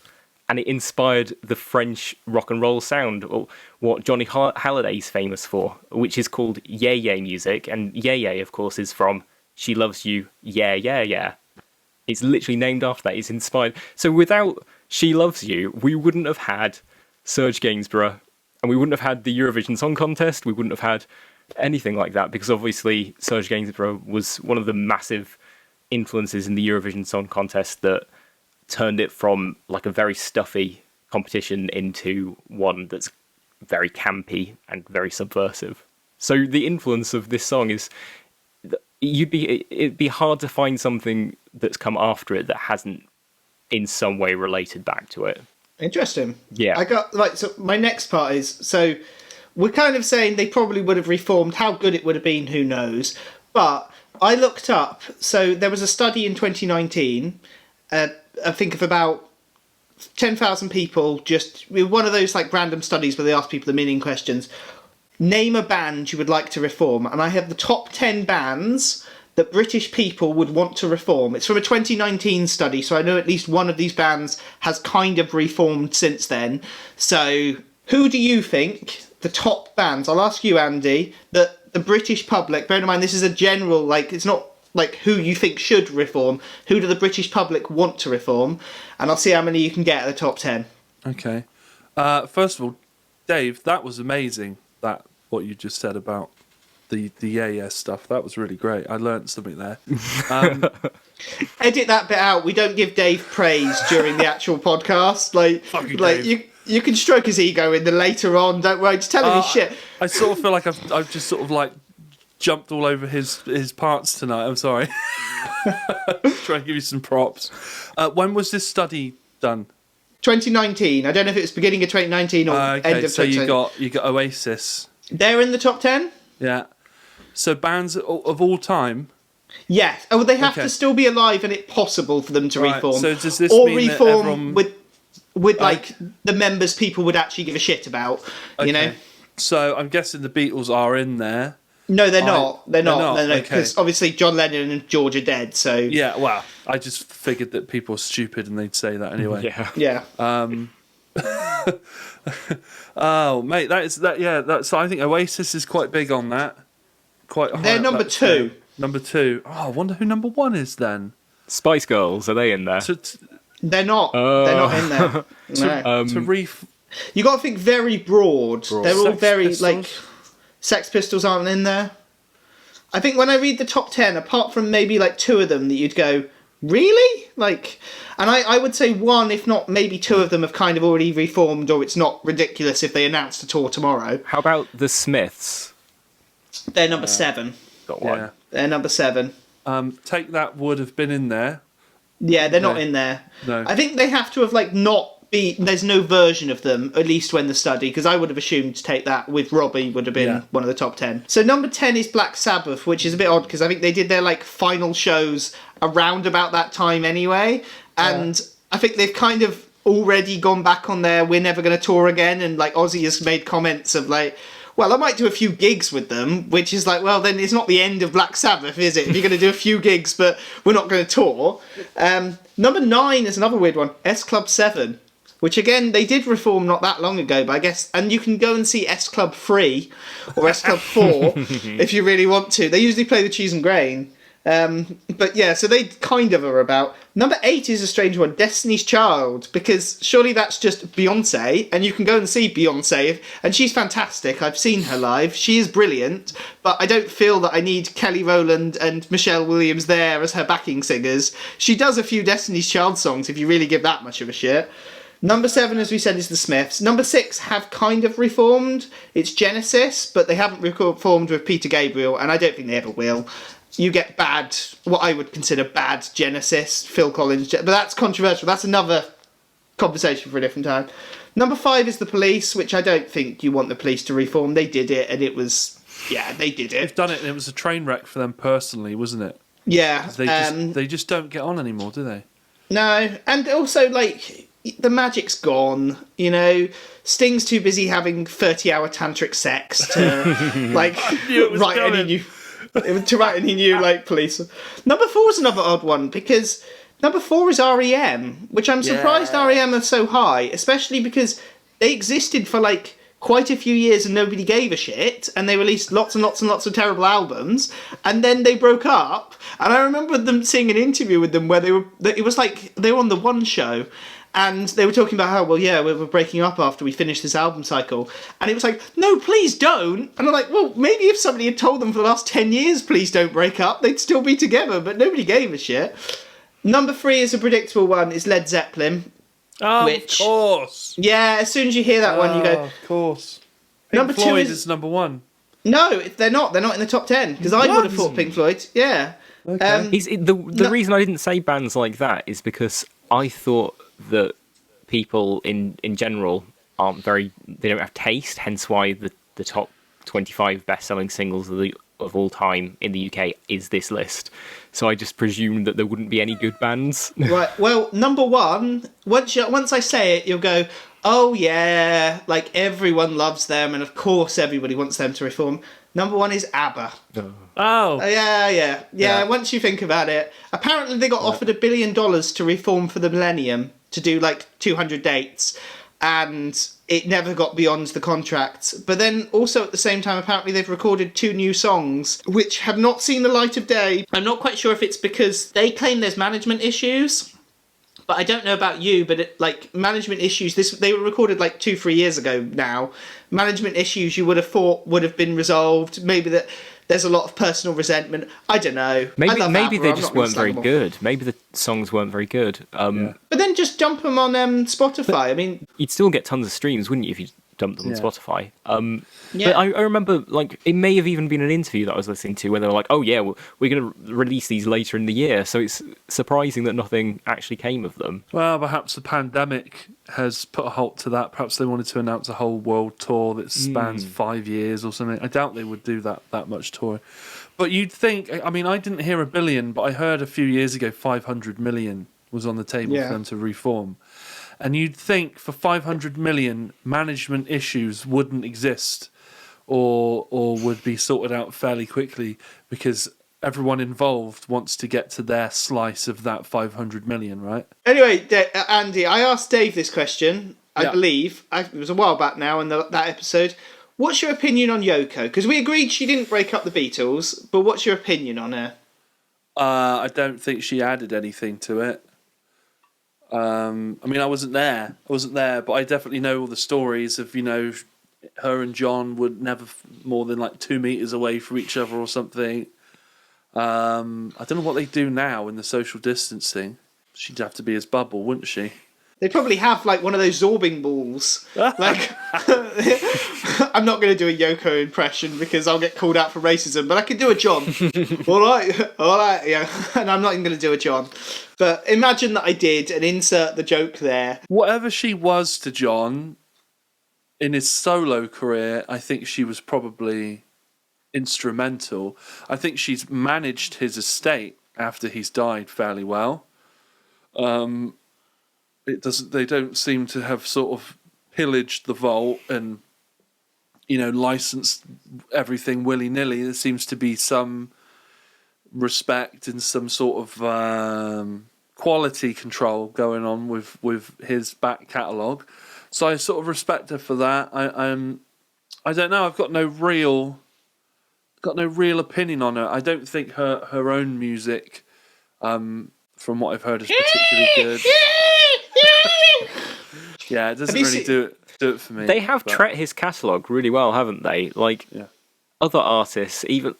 And it inspired the French rock and roll sound, or what Johnny Halliday's famous for, which is called Yé music. And Yé, of course, is from She Loves You, Yeah, Yeah, Yeah. It's literally named after that. It's inspired. So without She Loves You, we wouldn't have had Serge Gainsbourg, and we wouldn't have had the Eurovision Song Contest. We wouldn't have had anything like that, because obviously Serge Gainsbourg was one of the massive influences in the Eurovision Song Contest that turned it from like a very stuffy competition into one that's very campy and very subversive. So the influence of this song is, it'd be hard to find something that's come after it that hasn't in some way related back to it. Interesting. Yeah. I got so my next part is, so we're kind of saying they probably would have reformed. How good it would have been, who knows? But I looked up, so there was a study in 2019, I think of about 10,000 people, just one of those like random studies where they ask people the meaning questions. Name a band you would like to reform, and I have the top 10 bands that British people would want to reform. It's from a 2019 study, so I know at least one of these bands has kind of reformed since then. So who do you think the top bands, I'll ask you, Andy, that the British public, bear in mind this is a general, like, it's not like who you think should reform, who do the British public want to reform, and I'll see how many you can get at the top 10. Okay. First of all, Dave, that was amazing, what you just said about the yeah stuff. That was really great. I learnt something there. Edit that bit out. We don't give Dave praise during the actual podcast. Like you can stroke his ego in the later on. Don't worry. Just tell him his shit. I sort of feel like I've just sort of like jumped all over his parts tonight. I'm sorry. Try and give you some props. When was this study done? 2019. I don't know if it was beginning of 2019 or end of 2019. So you got Oasis. They're in the top 10? Yeah. So bands of all time? Yes. Oh, they have to still be alive and it's possible for them to reform. So does this or mean reform that with like the members people would actually give a shit about, you know? So I'm guessing the Beatles are in there. No, they're not. They're not. Okay. Because obviously John Lennon and George are dead, so... Yeah, well, I just figured that people are stupid and they'd say that anyway. Yeah. Oh, mate, so I think Oasis is quite big on that. Quite high. They're number 2. Number 2. Oh, I wonder who number 1 is then. Spice Girls, are they in there? They're not. They're not in there. No. You got to think very broad. They're all very Pistols? like... Sex Pistols aren't in there. I think when I read the top 10, apart from maybe like 2 of them that you'd go, Really? Like, and I would say one, if not maybe two of them have kind of already reformed, or it's not ridiculous if they announced a tour tomorrow. How about the Smiths? They're number 7. Got one. Yeah. They're number 7. Take That would have been in there. Yeah, they're not in there. No. I think they have to have there's no version of them, at least when the study, because I would have assumed to Take That with Robbie would have been one of the top 10. So number 10 is Black Sabbath, which is a bit odd because I think they did their final shows around about that time anyway, and I think they've kind of already gone back on their "we're never going to tour again," and Ozzy has made comments of well, I might do a few gigs with them, which is well, then it's not the end of Black Sabbath, is it? If you're going to do a few gigs, but we're not going to tour. Number 9 is another weird one, S Club 7, which again, they did reform not that long ago, but I guess, and you can go and see S Club 3 or S Club 4 if you really want to. They usually play the Cheese and Grain. But yeah, so they kind of are about. Number 8 is a strange one, Destiny's Child, because surely that's just Beyonce, and you can go and see Beyonce, and she's fantastic. I've seen her live. She is brilliant, but I don't feel that I need Kelly Rowland and Michelle Williams there as her backing singers. She does a few Destiny's Child songs if you really give that much of a shit. Number 7, as we said, is the Smiths. Number 6 have kind of reformed. It's Genesis, but they haven't reformed with Peter Gabriel, and I don't think they ever will. You get what I would consider bad Genesis, Phil Collins, but that's controversial. That's another conversation for a different time. Number 5 is the Police, which I don't think you want the Police to reform. They did it, and it was, they did it. They've done it, and it was a train wreck for them personally, wasn't it? Yeah. They just don't get on anymore, do they? No, and also, the magic's gone, Sting's too busy having 30-hour tantric sex to, write any new... to write any new Police. Number 4 is another odd one because number 4 is REM, which I'm surprised REM are so high, especially because they existed for quite a few years and nobody gave a shit, and they released lots and lots and lots of terrible albums, and then they broke up. And I remember them seeing an interview with them where they were on the One Show. And they were talking about how, we're breaking up after we finish this album cycle. And it was no, please don't. And I'm well, maybe if somebody had told them for the last 10 years, please don't break up, they'd still be together, but nobody gave a shit. Number 3 is a predictable one, is Led Zeppelin. Oh, of course. Yeah, as soon as you hear that one, you go... of course. Number Pink 2 Floyd is number 1. No, they're not. They're not in the top 10, because I would have thought Pink Floyd. Yeah. Okay. The reason I didn't say bands like that is because I thought that people in general they don't have taste, hence why the top 25 best-selling singles of all time in the UK is this list. So I just presumed that there wouldn't be any good bands. Right, well, number 1, once I say it, you'll go, oh yeah, everyone loves them, and of course everybody wants them to reform. Number 1 is ABBA. Oh. Yeah, once you think about it. Apparently they got offered $1 billion to reform for the millennium, to do 200 dates, and it never got beyond the contract. But then also at the same time, apparently they've recorded 2 new songs which have not seen the light of day. I'm not quite sure if it's because they claim there's management issues, but I don't know about you, but management issues, they were recorded 2-3 years ago now. Management issues you would have thought would have been resolved. Maybe that there's a lot of personal resentment. I don't know. Maybe they just weren't very good. Maybe the songs weren't very good. But then just dump them on Spotify. I mean, you'd still get tons of streams, wouldn't you, if you dumped them on Spotify? Yeah. But I remember, it may have even been an interview that I was listening to where they were like, oh yeah, we're going to release these later in the year. So it's surprising that nothing actually came of them. Well, perhaps the pandemic has put a halt to that. Perhaps they wanted to announce a whole world tour that spans 5 years or something. I doubt they would do that much touring. But you'd think, I mean, I didn't hear $1 billion, but I heard a few years ago 500 million was on the table for them to reform. And you'd think for 500 million, management issues wouldn't exist or would be sorted out fairly quickly because everyone involved wants to get to their slice of that 500 million, right? Anyway, Andy, I asked Dave this question, I believe. It was a while back now in that episode. What's your opinion on Yoko? Because we agreed she didn't break up the Beatles, but what's your opinion on her? I don't think she added anything to it. I mean, I wasn't there, but I definitely know all the stories of, her and John were never more than 2 meters away from each other or something. I don't know what they do now in the social distancing. She'd have to be his bubble, wouldn't she? They probably have like one of those zorbing balls. Like, I'm not going to do a Yoko impression because I'll get called out for racism, but I could do a John. all right, yeah. And I'm not even going to do a John. But imagine that I did and insert the joke there. Whatever she was to John in his solo career, I think she was probably instrumental. I think she's managed his estate after he's died fairly well. They don't seem to have sort of pillaged the vault and, licensed everything willy-nilly. There seems to be some respect and some sort of quality control going on with his back catalogue. So I sort of respect her for that. I don't know. I've got no real opinion on her. I don't think her own music, from what I've heard, is particularly good. Yeah, it doesn't really do it for me. They have treated his catalogue really well, haven't they? Like, other artists, even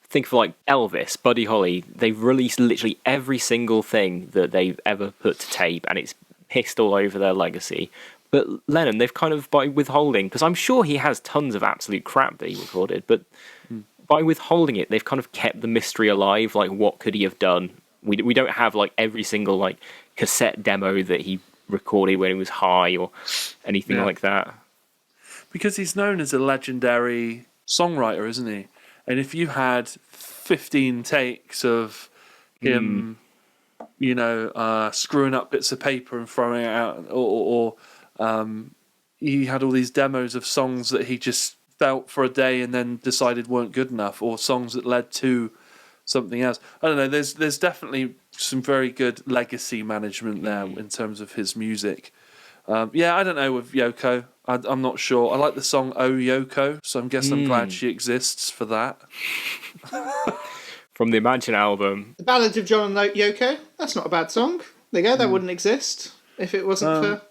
think of like Elvis, Buddy Holly, they've released literally every single thing that they've ever put to tape, and it's pissed all over their legacy. But Lennon, they've kind of, by withholding, because I'm sure he has tons of absolute crap that he recorded, but by withholding it, they've kind of kept the mystery alive. Like, what could he have done? We don't have like every single like cassette demo that he recorded when he was high or anything like that. Because he's known as a legendary songwriter, isn't he? And if you had 15 takes of him, screwing up bits of paper and throwing it out, or he had all these demos of songs that he just felt for a day and then decided weren't good enough, or songs that led to something else. I don't know. There's definitely some very good legacy management there in terms of his music. I don't know with Yoko. I'm not sure. I like the song "Oh Yoko," so I'm glad she exists for that. From the Imagine album, The Ballad of John and Yoko. That's not a bad song. There you go. That wouldn't exist if it wasn't for.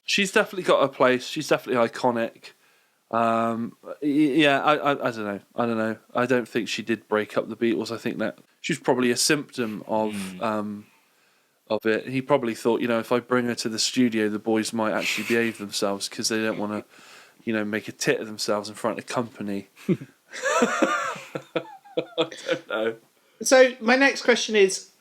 She's definitely got her place. She's definitely iconic. I don't know. I don't think she did break up the Beatles. I think that she's probably a symptom of it. He probably thought, if I bring her to the studio, the boys might actually behave themselves because they don't want to, make a tit of themselves in front of company. I don't know. So my next question is,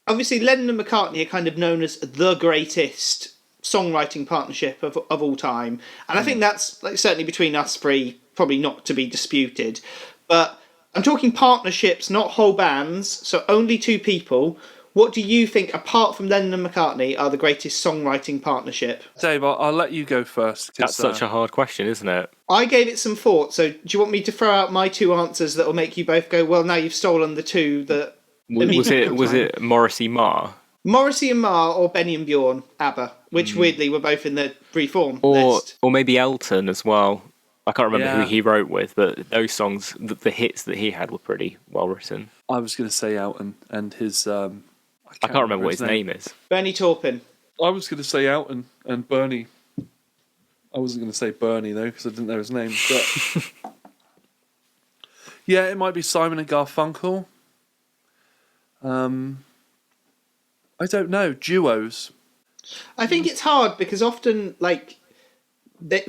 obviously Lennon and McCartney are kind of known as the greatest songwriting partnership of all time, and I think that's certainly between us three, probably not to be disputed. But I'm talking partnerships, not whole bands, so only two people. What do you think, apart from Lennon and McCartney, are the greatest songwriting partnership? Dave, I'll let you go first. That's such a hard question, isn't it? I gave it some thought, so do you want me to throw out my two answers that will make you both go, well, now you've stolen the two that... Was it Morrissey Marr? Morrissey and Marr, or Benny and Bjorn, ABBA, which weirdly were both in the Reform list. Or maybe Elton as well. I can't remember who he wrote with, but those songs, the hits that he had were pretty well written. I was going to say Elton and his... I can't remember what his name is. Bernie Taupin. I was going to say Elton and Bernie. I wasn't going to say Bernie, though, because I didn't know his name. But yeah, it might be Simon and Garfunkel. I don't know. Duos. I think it's hard because often,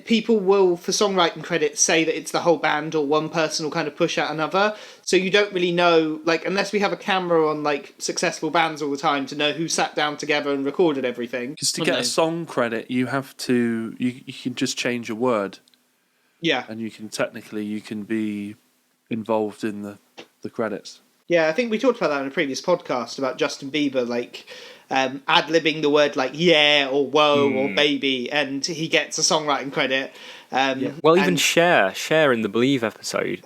people will, for songwriting credits, say that it's the whole band or one person will kind of push out another. So you don't really know, unless we have a camera on, successful bands all the time to know who sat down together and recorded everything. Because to get a song credit, you have to... You can just change a word. Yeah. And you can be involved in the credits. Yeah, I think we talked about that in a previous podcast about Justin Bieber, ad-libbing the word yeah or whoa or baby, and he gets a songwriting credit. Well, even Cher in the Believe episode,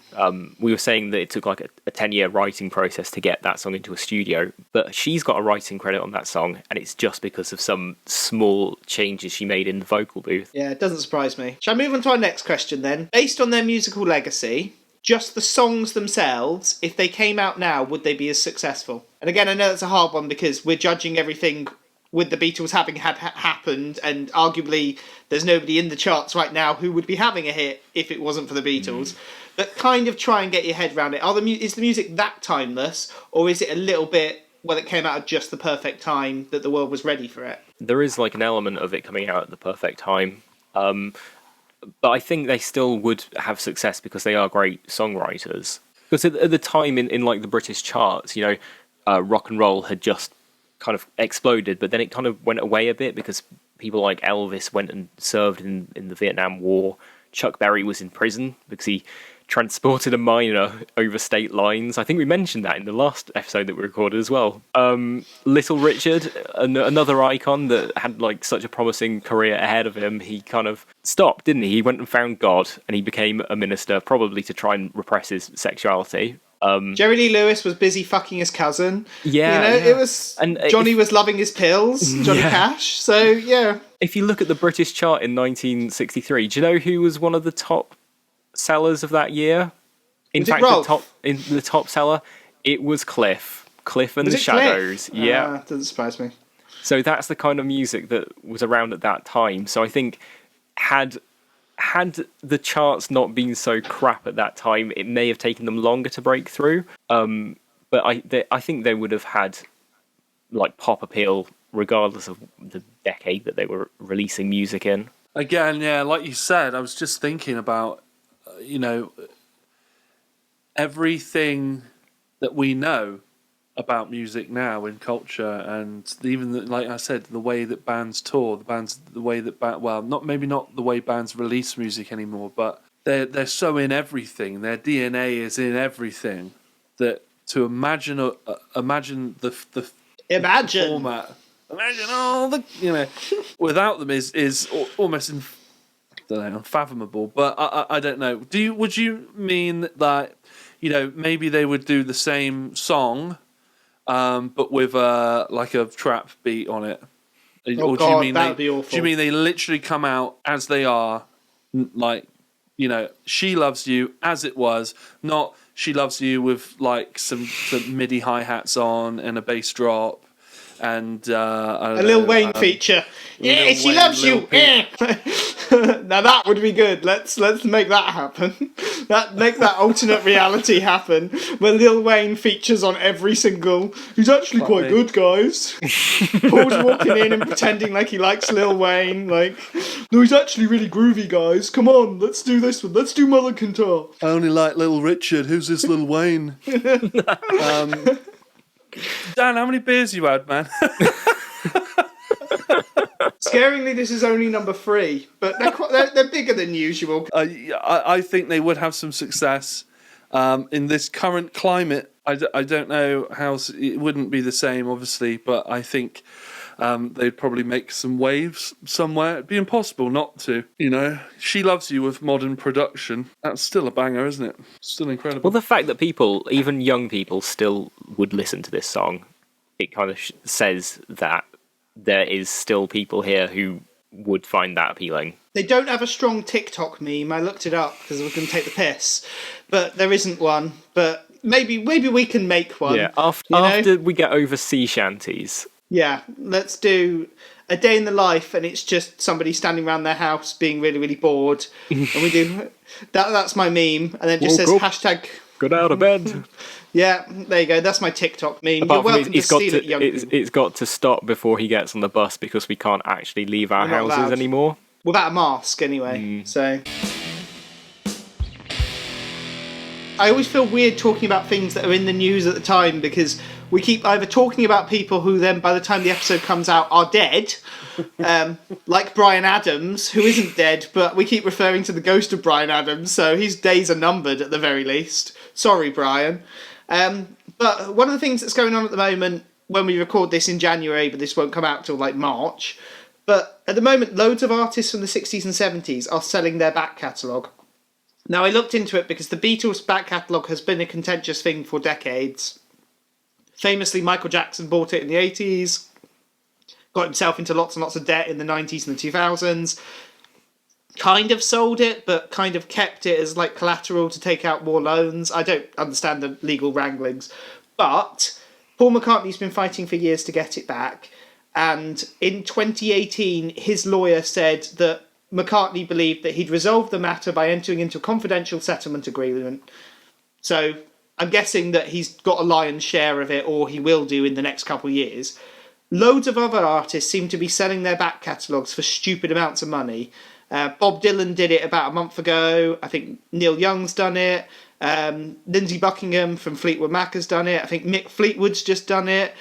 we were saying that it took a 10-year writing process to get that song into a studio, but she's got a writing credit on that song, and it's just because of some small changes she made in the vocal booth. Yeah, it doesn't surprise me. Shall I move on to our next question then? Based on their musical legacy, just the songs themselves, if they came out now, would they be as successful? And again, I know that's a hard one because we're judging everything with the Beatles having happened, and arguably there's nobody in the charts right now who would be having a hit if it wasn't for the Beatles. but kind of try and get your head around it. Is the music that timeless, or is it a little bit, well, it came out at just the perfect time that the world was ready for it? There is like an element of it coming out at the perfect time. But I think they still would have success because they are great songwriters. Because at the time in like the British charts, you know, rock and roll had just kind of exploded, but then it kind of went away a bit because people like Elvis went and served in the Vietnam War. Chuck Berry was in prison because he transported a miner over state lines. I think we mentioned that in the last episode that we recorded as well. Little Richard, another icon that had like such a promising career ahead of him, he kind of stopped, didn't he? He went and found God and he became a minister, probably to try and repress his sexuality. Jerry Lee Lewis was busy fucking his cousin. Yeah, you know, yeah. it was, and Johnny was loving his pills, Johnny Cash. So yeah. If you look at the British chart in 1963, do you know who was one of the top sellers of that year? In fact, the top seller, it was Cliff and the Shadows. Cliff? Yeah, doesn't surprise me. So that's the kind of music that was around at that time. So I think had the charts not been so crap at that time, it may have taken them longer to break through. But I think they would have had like pop appeal regardless of the decade that they were releasing music in. Again, yeah, like you said, I was just thinking about, you know, everything that we know about music now in culture, and even like I said, the way that bands tour, the way that not the way bands release music anymore, but they're so in everything. Their DNA is in everything. That to imagine the format, imagine all the without them is almost unfathomable. But I don't know. Would you mean that maybe they would do the same song? But with like a trap beat on it. Oh, do you mean that'd be awful. Do you mean they literally come out as they are, like, She Loves You as it was, not She Loves You with like some MIDI hi-hats on and a bass drop and a Lil Wayne feature. Yeah, She Loves You. Now that would be good. Let's make that happen. Make that alternate reality happen where Lil Wayne features on every single. He's actually quite good, guys. Paul's walking in and pretending like he likes Lil Wayne. Like, no, he's actually really groovy, guys. Come on, let's do this one. Let's do Mother Guitar. I only like Little Richard. Who's this Lil Wayne? Dan, how many beers you had, man? Scaringly, this is only number 3, but they're bigger than usual. I think they would have some success in this current climate. I don't know how it wouldn't be the same, obviously, but I think they'd probably make some waves somewhere. It'd be impossible not to. She Loves You with modern production. That's still a banger, isn't it? Still incredible. Well, the fact that people, even young people, still would listen to this song, it kind of says that there is still people here who would find that appealing. They don't have a strong TikTok meme. I looked it up because I was going to take the piss, but there isn't one. But maybe we can make one. Yeah, after we get over sea shanties. Yeah, let's do a day in the life, and it's just somebody standing around their house being really, really bored, and we do that. That's my meme, and then it just says hashtag. Get out of bed. Yeah, there you go. That's my TikTok meme. You're welcome to steal it, young people. It's got to stop before he gets on the bus because we can't actually leave our houses anymore. Without a mask, anyway. So I always feel weird talking about things that are in the news at the time because we keep either talking about people who then, by the time the episode comes out, are dead, like Bryan Adams, who isn't dead, but we keep referring to the ghost of Bryan Adams, so his days are numbered at the very least. Sorry, Bryan. But one of the things that's going on at the moment, when we record this in January, but this won't come out till like March, but at the moment, loads of artists from the 60s and 70s are selling their back catalogue. Now, I looked into it because the Beatles' back catalogue has been a contentious thing for decades. Famously, Michael Jackson bought it in the 80s, got himself into lots and lots of debt in the 90s and the 2000s, kind of sold it, but kind of kept it as like collateral to take out more loans. I don't understand the legal wranglings. But Paul McCartney's been fighting for years to get it back. And in 2018, his lawyer said that McCartney believed that he'd resolved the matter by entering into a confidential settlement agreement. So I'm guessing that he's got a lion's share of it, or he will do in the next couple of years. Loads of other artists seem to be selling their back catalogues for stupid amounts of money. Bob Dylan did it about a month ago. I think Neil Young's done it. Lindsey Buckingham from Fleetwood Mac has done it. I think Mick Fleetwood's just done it.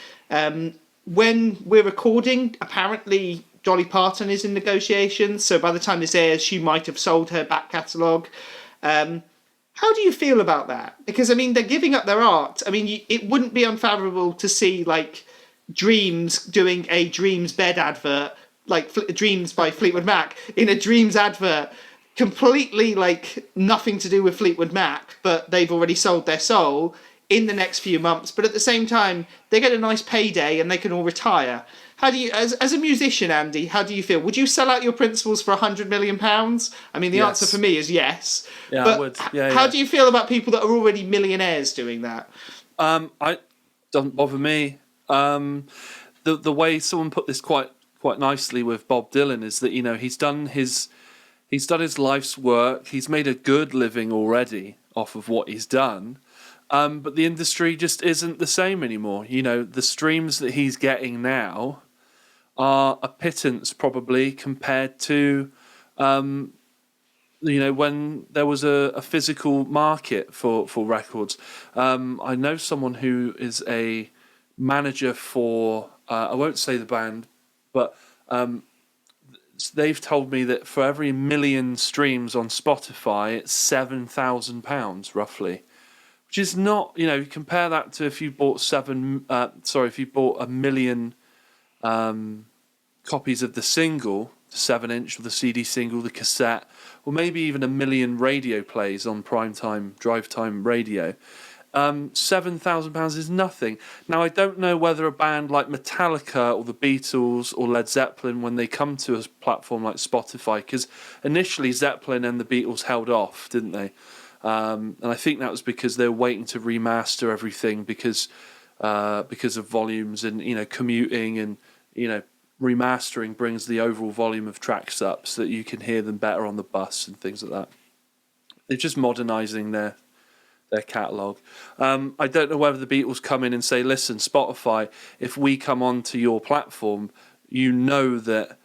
When we're recording, apparently Dolly Parton is in negotiations. So by the time this airs, she might have sold her back catalogue. How do you feel about that? Because, I mean, they're giving up their art. I mean, it wouldn't be unfavourable to see, like, Dreams doing a Dreams bed advert, like Dreams by Fleetwood Mac, in a Dreams advert, completely, like, nothing to do with Fleetwood Mac, but they've already sold their soul in the next few months. But at the same time, they get a nice payday and they can all retire. How do you, as a musician, Andy, how do you feel? Would you sell out your principals for £100 million? I mean, the answer for me is yes. Yeah, but I would. Yeah, how do you feel about people that are already millionaires doing that? I doesn't bother me. The way someone put this quite nicely with Bob Dylan is that, you know, he's done his life's work. He's made a good living already off of what he's done. But the industry just isn't the same anymore. You know, the streams that he's getting now are a pittance probably compared to, you know, when there was a physical market for records. I know someone who is a manager for, I won't say the band, but they've told me that for every million streams on Spotify, it's £7,000 roughly. Which is not, you know, compare that to if you bought if you bought a million copies of the single, the 7-inch or the CD single, the cassette, or maybe even a million radio plays on primetime, drive time radio. £7,000 is nothing. Now, I don't know whether a band like Metallica or the Beatles or Led Zeppelin, when they come to a platform like Spotify, because initially Zeppelin and the Beatles held off, didn't they? And I think that was because they were waiting to remaster everything because of volumes and, you know, commuting and, you know, remastering brings the overall volume of tracks up so that you can hear them better on the bus and things like that. They're just modernising their catalogue. I don't know whether the Beatles come in and say, listen, Spotify, if we come onto your platform, you know that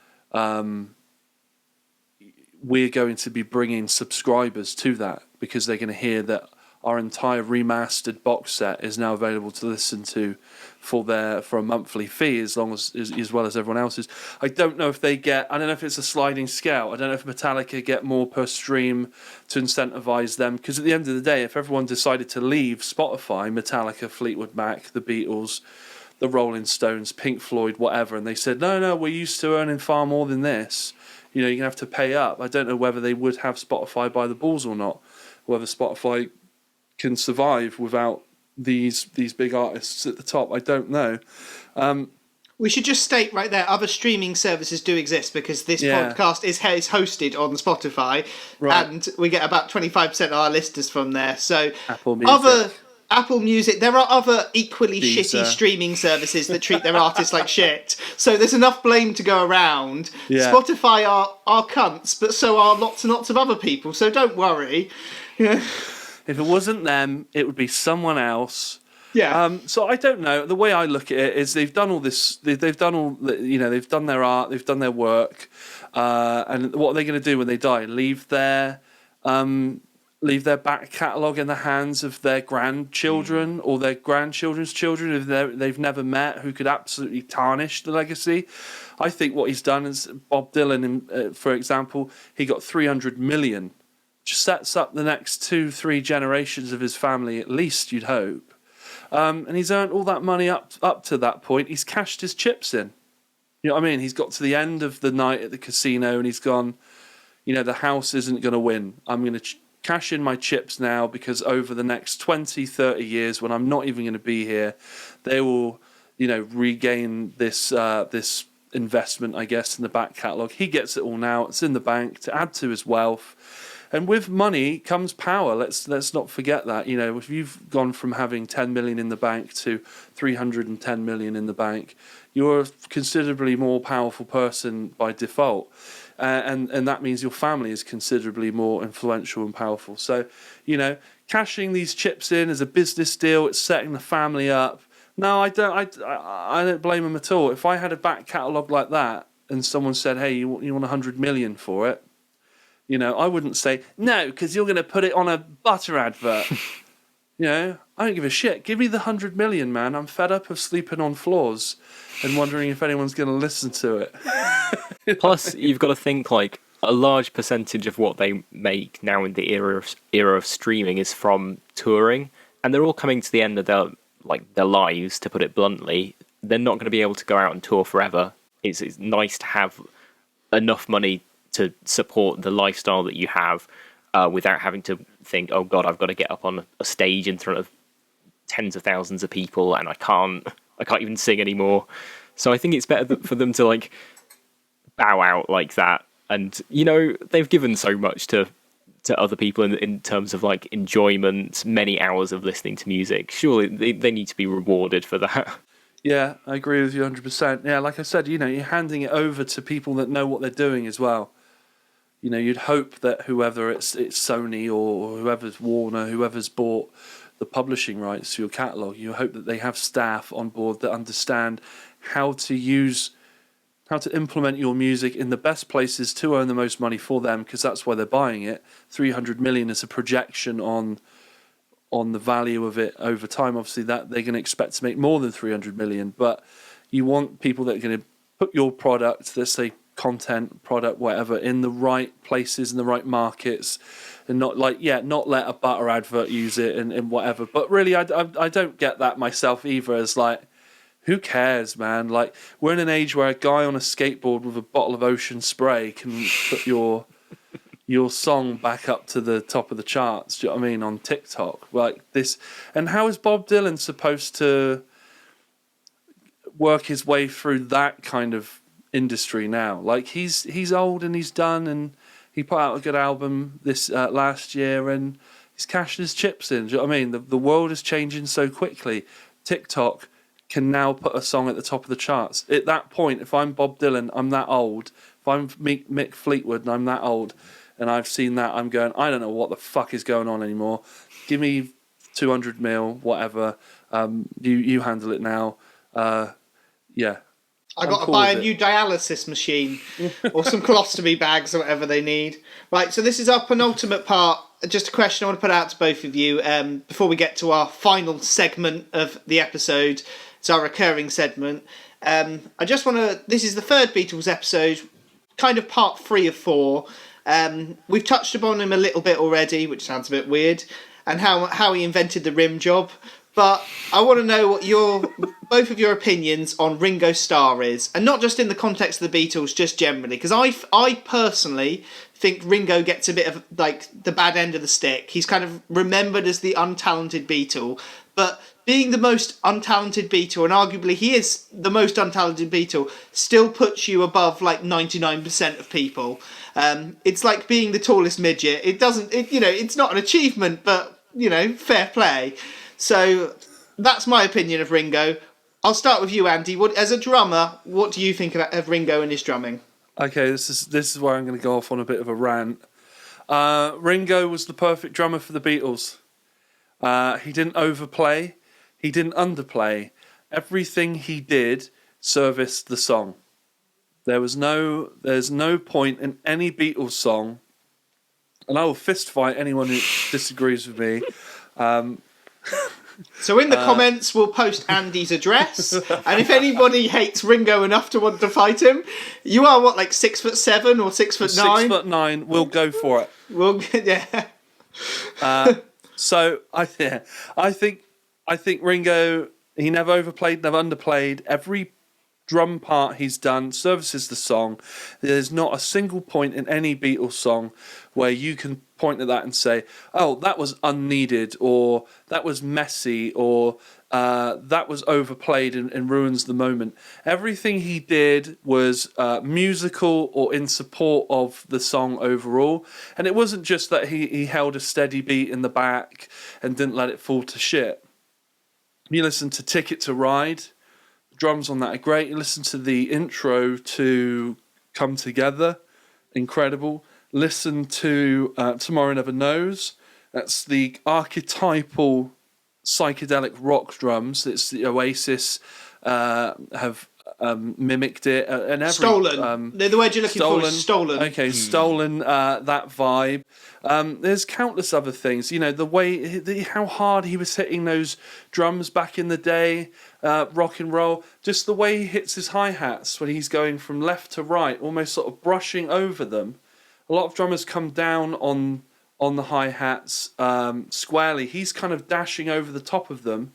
we're going to be bringing subscribers to that, because they're going to hear that our entire remastered box set is now available to listen to for a monthly fee, as well as everyone else's. I don't know if they get, I don't know if it's a sliding scale. I don't know if Metallica get more per stream to incentivize them, because at the end of the day, if everyone decided to leave Spotify, Metallica, Fleetwood Mac, the Beatles, the Rolling Stones, Pink Floyd, whatever, and they said, no, we're used to earning far more than this, you know, you're going to have to pay up. I don't know whether they would have Spotify by the balls or not, whether Spotify can survive without these big artists at the top. I don't know. We should just state right there, other streaming services do exist, because this podcast is hosted on Spotify, right, and we get about 25% of our listeners from there. So Apple Music, there are other equally shitty streaming services that treat their artists like shit. So there's enough blame to go around. Yeah. Spotify are cunts, but so are lots and lots of other people. So don't worry. Yeah. If it wasn't them, it would be someone else. Yeah. So I don't know. The way I look at it is they've done all this. They've done all. You know, they've done their art. They've done their work. And what are they going to do when they die? Leave their back catalogue in the hands of their grandchildren or their grandchildren's children if they've never met, who could absolutely tarnish the legacy. I think what he's done is Bob Dylan, for example, he got 300 million. Which sets up the next 2-3 generations of his family, at least, you'd hope. And he's earned all that money up to that point. He's cashed his chips in. You know what I mean? He's got to the end of the night at the casino and he's gone, you know, the house isn't going to win. I'm going to cash in my chips now, because over the next 20, 30 years, when I'm not even going to be here, they will, you know, regain this investment, I guess, in the back catalogue. He gets it all now. It's in the bank to add to his wealth. And with money comes power. Let's not forget that. You know, if you've gone from having 10 million in the bank to 310 million in the bank, you're a considerably more powerful person by default. And that means your family is considerably more influential and powerful. So, you know, cashing these chips in as a business deal, it's setting the family up. No, I don't blame them at all. If I had a back catalogue like that and someone said, hey, you want 100 million for it, you know, I wouldn't say, no, because you're going to put it on a butter advert. You know, I don't give a shit. Give me the 100 million, man. I'm fed up of sleeping on floors and wondering if anyone's going to listen to it. Plus, you've got to think, like, a large percentage of what they make now in the era of streaming is from touring, and they're all coming to the end of their lives, to put it bluntly. They're not going to be able to go out and tour forever. It's nice to have enough money to support the lifestyle that you have without having to think, oh God, I've got to get up on a stage in front of tens of thousands of people and I can't even sing anymore. So I think it's better for them to like bow out like that. And, you know, they've given so much to other people in terms of like enjoyment, many hours of listening to music. Surely they need to be rewarded for that. Yeah, I agree with you 100%. Yeah, like I said, you know, you're handing it over to people that know what they're doing as well. You know, you'd hope that whoever it's Sony or whoever's Warner, whoever's bought the publishing rights to your catalogue, you hope that they have staff on board that understand how to implement your music in the best places to earn the most money for them, because that's why they're buying it. 300 million is a projection on the value of it over time. Obviously, that they're going to expect to make more than 300 million, but you want people that are going to put your product, let's say content, product, whatever, in the right places, in the right markets, and not let a butter advert use it and whatever. But really, I don't get that myself either, as like, who cares, man? Like, we're in an age where a guy on a skateboard with a bottle of Ocean Spray can put your song back up to the top of the charts, do you know what I mean, on TikTok. Like this. And how is Bob Dylan supposed to work his way through that kind of industry now? Like, he's old and he's done, and he put out a good album this last year, and he's cashing his chips in, do you know what I mean? The world is changing so quickly. TikTok can now put a song at the top of the charts. At that point, if I'm Bob Dylan, I'm that old. If I'm Mick Fleetwood and I'm that old, and I've seen that, I'm going, I don't know what the fuck is going on anymore. Give me 200 mil, whatever. You handle it now. Yeah. I got to buy a new dialysis machine or some colostomy bags or whatever they need. Right, so this is our penultimate part. Just a question I want to put out to both of you before we get to our final segment of the episode. It's our recurring segment. I just want to... This is the third Beatles episode, kind of part 3 of 4. We've touched upon him a little bit already, which sounds a bit weird, and how he invented the rim job. But I want to know what both of your opinions on Ringo Starr is, and not just in the context of the Beatles, just generally. Because I personally think Ringo gets a bit of like the bad end of the stick. He's kind of remembered as the untalented Beatle, but being the most untalented Beatle, and arguably he is the most untalented Beatle, still puts you above like 99% of people. It's like being the tallest midget. It's not an achievement, but fair play. So that's my opinion of Ringo. I'll start with you, Andy. As a drummer, what do you think of Ringo and his drumming? Okay, this is where I'm going to go off on a bit of a rant. Ringo was the perfect drummer for the Beatles. He didn't overplay. He didn't underplay. Everything he did serviced the song. There's no point in any Beatles song, and I will fist fight anyone who disagrees with me. So in the comments, we'll post Andy's address, and if anybody hates Ringo enough to want to fight him, you are what, like 6'7" or 6'9"? 6'9". We'll go for it. Yeah. So I think Ringo, he never overplayed, never underplayed. Every drum part he's done services the song. There's not a single point in any Beatles song where you can point at that and say, oh, that was unneeded, or that was messy, or that was overplayed and ruins the moment. Everything he did was musical or in support of the song overall. And it wasn't just that he held a steady beat in the back and didn't let it fall to shit. You listen to Ticket to Ride, the drums on that are great. You listen to the intro to Come Together, incredible. Listen to Tomorrow Never Knows. That's the archetypal psychedelic rock drums. It's the Oasis have mimicked it, and every Stolen. The word you're looking for is stolen. Okay, stolen that vibe. There's countless other things. You know, the way how hard he was hitting those drums back in the day, rock and roll. Just the way he hits his hi-hats when he's going from left to right, almost sort of brushing over them. A lot of drummers come down on the hi-hats squarely. He's kind of dashing over the top of them.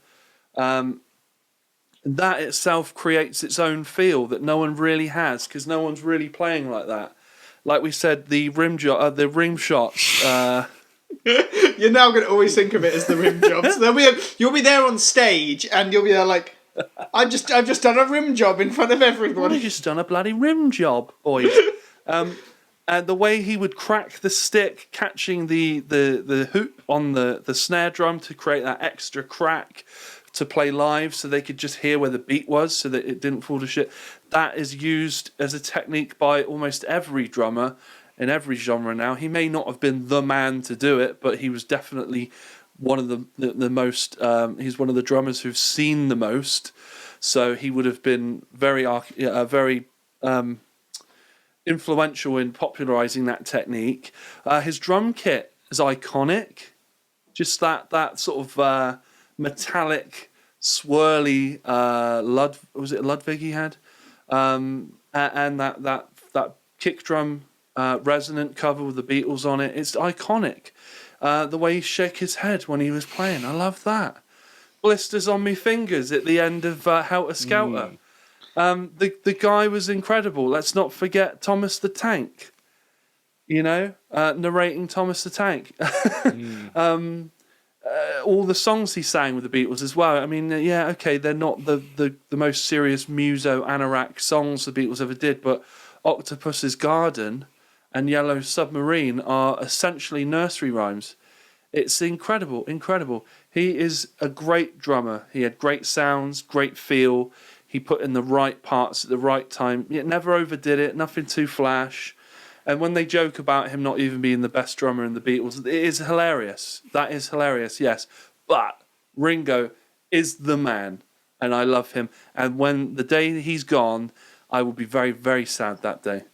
That itself creates its own feel that no one really has, because no one's really playing like that. Like we said, the rim shots. You're now going to always think of it as the rim jobs. You'll be there on stage, and you'll be there like, I've just done a rim job in front of everybody. I've just done a bloody rim job, boys. And the way he would crack the stick, catching the hoop on the snare drum to create that extra crack to play live so they could just hear where the beat was so that it didn't fall to shit. That is used as a technique by almost every drummer in every genre now. He may not have been the man to do it, but he was definitely one of the most... he's one of the drummers who've seen the most. So he would have been very influential in popularizing that technique. His drum kit is iconic. Just that sort of metallic, swirly was it Ludwig he had, and that kick drum resonant cover with the Beatles on it. It's iconic. The way he shook his head when he was playing, I love that. Blisters on me fingers at the end of Helter Skelter. The guy was incredible. Let's not forget Thomas the Tank. You know, narrating Thomas the Tank. All the songs he sang with the Beatles as well. I mean, yeah, okay, they're not the most serious muso anorak songs the Beatles ever did, but Octopus's Garden and Yellow Submarine are essentially nursery rhymes. It's incredible. He is a great drummer. He had great sounds, great feel. He put in the right parts at the right time. Yet never overdid it, nothing too flash. And when they joke about him not even being the best drummer in the Beatles, it is hilarious. That is hilarious, yes. But Ringo is the man, and I love him. And when the day he's gone, I will be very, very sad that day.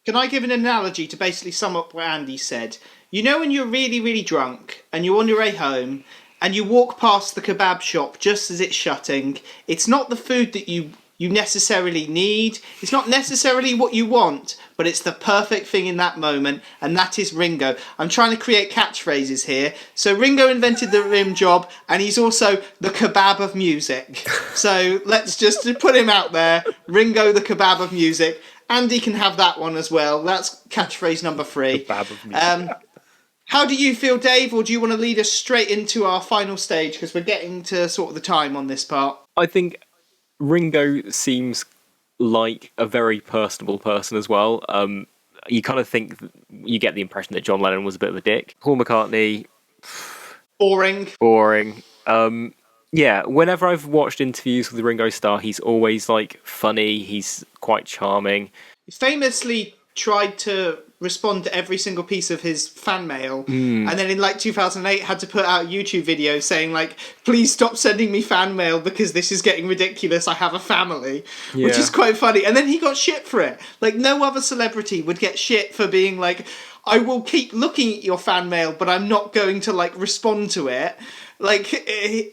Can I give an analogy to basically sum up what Andy said? You know when you're really, really drunk, and you're on your way home, and you walk past the kebab shop just as it's shutting, it's not the food that you necessarily need. It's not necessarily what you want, but it's the perfect thing in that moment, and that is Ringo. I'm trying to create catchphrases here. So Ringo invented the rim job, and he's also the kebab of music. So let's just put him out there. Ringo, the kebab of music. Andy can have that one as well. That's catchphrase number 3. Kebab of music. How do you feel, Dave, or do you want to lead us straight into our final stage? Because we're getting to sort of the time on this part. I think Ringo seems like a very personable person as well. You kind of think, you get the impression that John Lennon was a bit of a dick. Paul McCartney... Boring. Yeah, whenever I've watched interviews with Ringo Starr, he's always, like, funny, he's quite charming. He famously tried to respond to every single piece of his fan mail, and then in like 2008 had to put out a YouTube video saying like, please stop sending me fan mail because this is getting ridiculous, I have a family, which is quite funny. And then he got shit for it. Like, no other celebrity would get shit for being like, I will keep looking at your fan mail, but I'm not going to like respond to it. Like,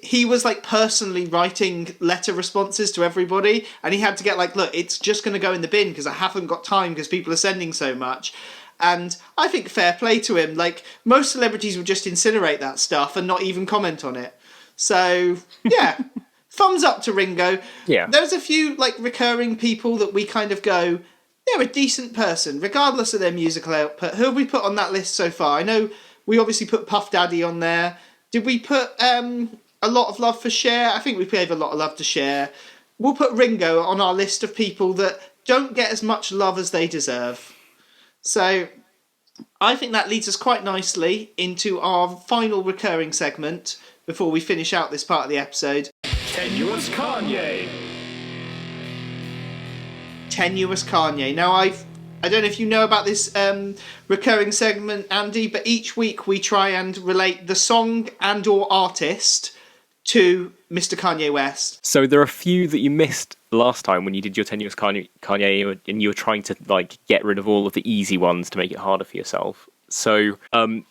he was like personally writing letter responses to everybody, and he had to get like, look, it's just going to go in the bin because I haven't got time because people are sending so much. And I think fair play to him. Like, most celebrities would just incinerate that stuff and not even comment on it. So, yeah, thumbs up to Ringo. Yeah. There's a few, like, recurring people that we kind of go, they're a decent person, regardless of their musical output. Who have we put on that list so far? I know we obviously put Puff Daddy on there. Did we put a lot of love for Cher. I think we gave a lot of love to Cher. We'll put Ringo on our list of people that don't get as much love as they deserve. So I think that leads us quite nicely into our final recurring segment before we finish out this part of the episode. Tenuous Kanye. Tenuous Kanye. Now, I don't know if you know about this recurring segment, Andy, but each week we try and relate the song and or artist to Mr. Kanye West. So there are a few that you missed last time when you did your Tenuous Kanye and you were trying to get rid of all of the easy ones to make it harder for yourself. So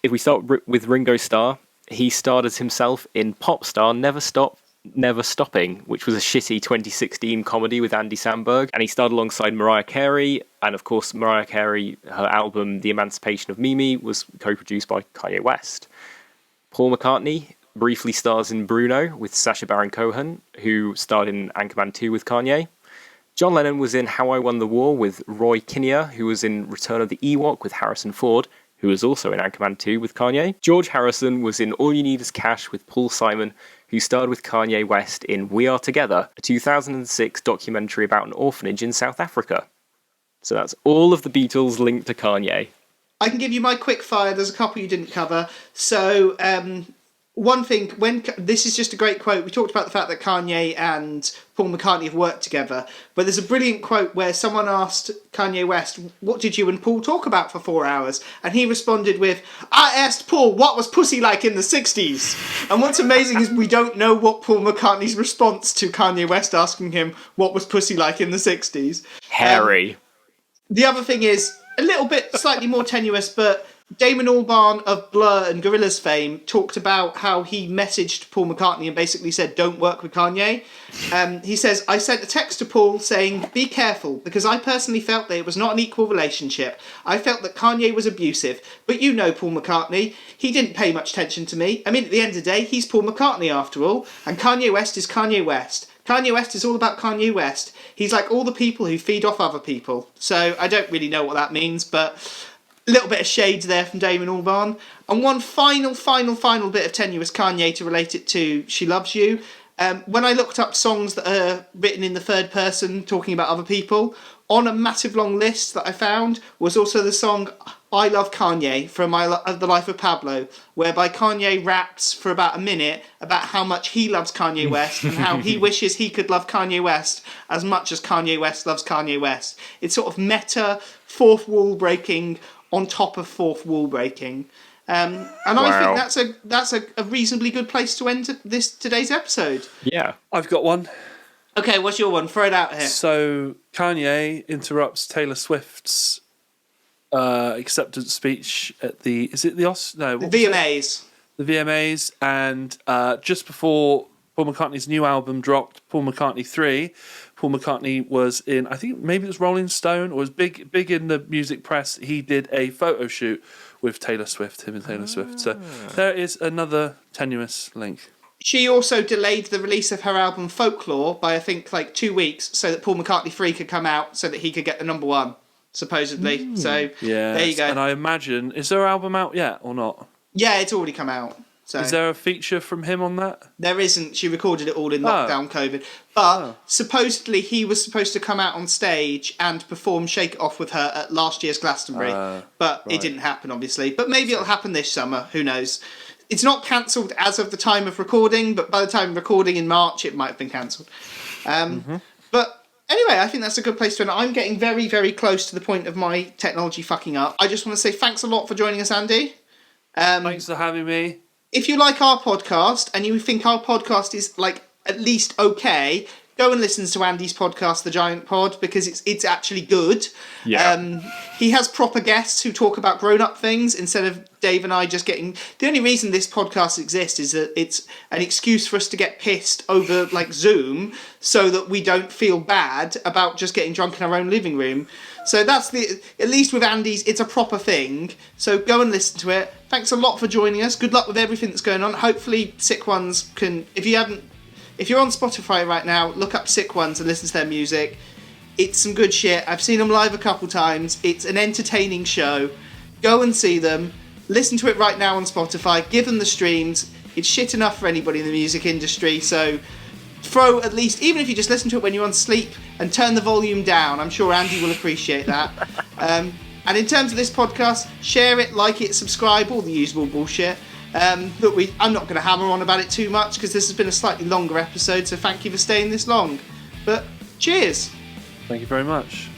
if we start with Ringo Starr, he starred as himself in Pop Star Never Stopping, which was a shitty 2016 comedy with Andy Samberg, and he starred alongside Mariah Carey, and of course Mariah Carey, her album The Emancipation of Mimi was co-produced by Kanye West. Paul McCartney briefly stars in Bruno with Sacha Baron Cohen, who starred in Anchorman 2 with Kanye. John Lennon was in How I Won the War with Roy Kinnear, who was in Return of the Ewok with Harrison Ford, who was also in Anchorman 2 with Kanye. George Harrison was in All You Need Is Cash with Paul Simon, who starred with Kanye West in We Are Together, a 2006 documentary about an orphanage in South Africa. So that's all of the Beatles linked to Kanye. I can give you my quick fire. There's a couple you didn't cover. So, one thing, this is just a great quote. We talked about the fact that Kanye and Paul McCartney have worked together, but there's a brilliant quote where someone asked Kanye West, what did you and Paul talk about for 4 hours? And he responded with, I asked Paul what was pussy like in the 60s. And what's amazing is we don't know what Paul McCartney's response to Kanye West asking him what was pussy like in the 60s. Harry. The other thing is, a little bit slightly more tenuous, but Damon Albarn of Blur and Gorillaz fame talked about how he messaged Paul McCartney and basically said, don't work with Kanye. He says, I sent a text to Paul saying, be careful, because I personally felt that it was not an equal relationship. I felt that Kanye was abusive. But you know Paul McCartney, he didn't pay much attention to me. I mean, at the end of the day, he's Paul McCartney after all, and Kanye West is Kanye West. Kanye West is all about Kanye West. He's like all the people who feed off other people. So I don't really know what that means, but a little bit of shades there from Damon Albarn. And one final bit of Tenuous Kanye to relate it to She Loves You. When I looked up songs that are written in the third person talking about other people, on a massive long list that I found was also the song I Love Kanye from The Life of Pablo, whereby Kanye raps for about a minute about how much he loves Kanye West and how he wishes he could love Kanye West as much as Kanye West loves Kanye West. It's sort of meta, fourth wall breaking on top of fourth wall breaking. And wow. I think that's a reasonably good place to end today's episode. Yeah. I've got one. Okay, what's your one? Throw it out here. So Kanye interrupts Taylor Swift's acceptance speech at the VMAs. The VMAs, and just before Paul McCartney's new album dropped, Paul McCartney 3. Paul McCartney was in, I think maybe it was Rolling Stone, or was big in the music press. He did a photo shoot with Taylor Swift, him and Taylor Swift. So there is another tenuous link. She also delayed the release of her album Folklore by, I think, 2 weeks so that Paul McCartney 3 could come out so that he could get the number one, supposedly. So there you go. And I imagine, is their album out yet or not? Yeah, it's already come out. So is there a feature from him on that? There isn't. She recorded it all in lockdown COVID. But supposedly he was supposed to come out on stage and perform Shake It Off with her at last year's Glastonbury. But it didn't happen, obviously. But maybe it'll happen this summer. Who knows? It's not cancelled as of the time of recording, but by the time of recording in March, it might have been cancelled. But anyway, I think that's a good place to end. I'm getting very, very close to the point of my technology fucking up. I just want to say thanks a lot for joining us, Andy. Thanks for having me. If you like our podcast and you think our podcast is at least okay, go and listen to Andy's podcast, The Giant Pod, because it's actually good. Yeah. He has proper guests who talk about grown-up things instead of Dave and I just getting... The only reason this podcast exists is that it's an excuse for us to get pissed over Zoom so that we don't feel bad about just getting drunk in our own living room. So that's at least with Andy's, it's a proper thing. So go and listen to it. Thanks a lot for joining us. Good luck with everything that's going on. Hopefully Sick Ones can... If you're on Spotify right now, look up Sick Ones and listen to their music. It's some good shit. I've seen them live a couple times. It's an entertaining show. Go and see them. Listen to it right now on Spotify. Give them the streams. It's shit enough for anybody in the music industry, so throw at least, even if you just listen to it when you're on sleep, and turn the volume down. I'm sure Andy will appreciate that. And in terms of this podcast, share it, like it, subscribe, all the usual bullshit. I'm not going to hammer on about it too much because this has been a slightly longer episode, so thank you for staying this long. But cheers! Thank you very much.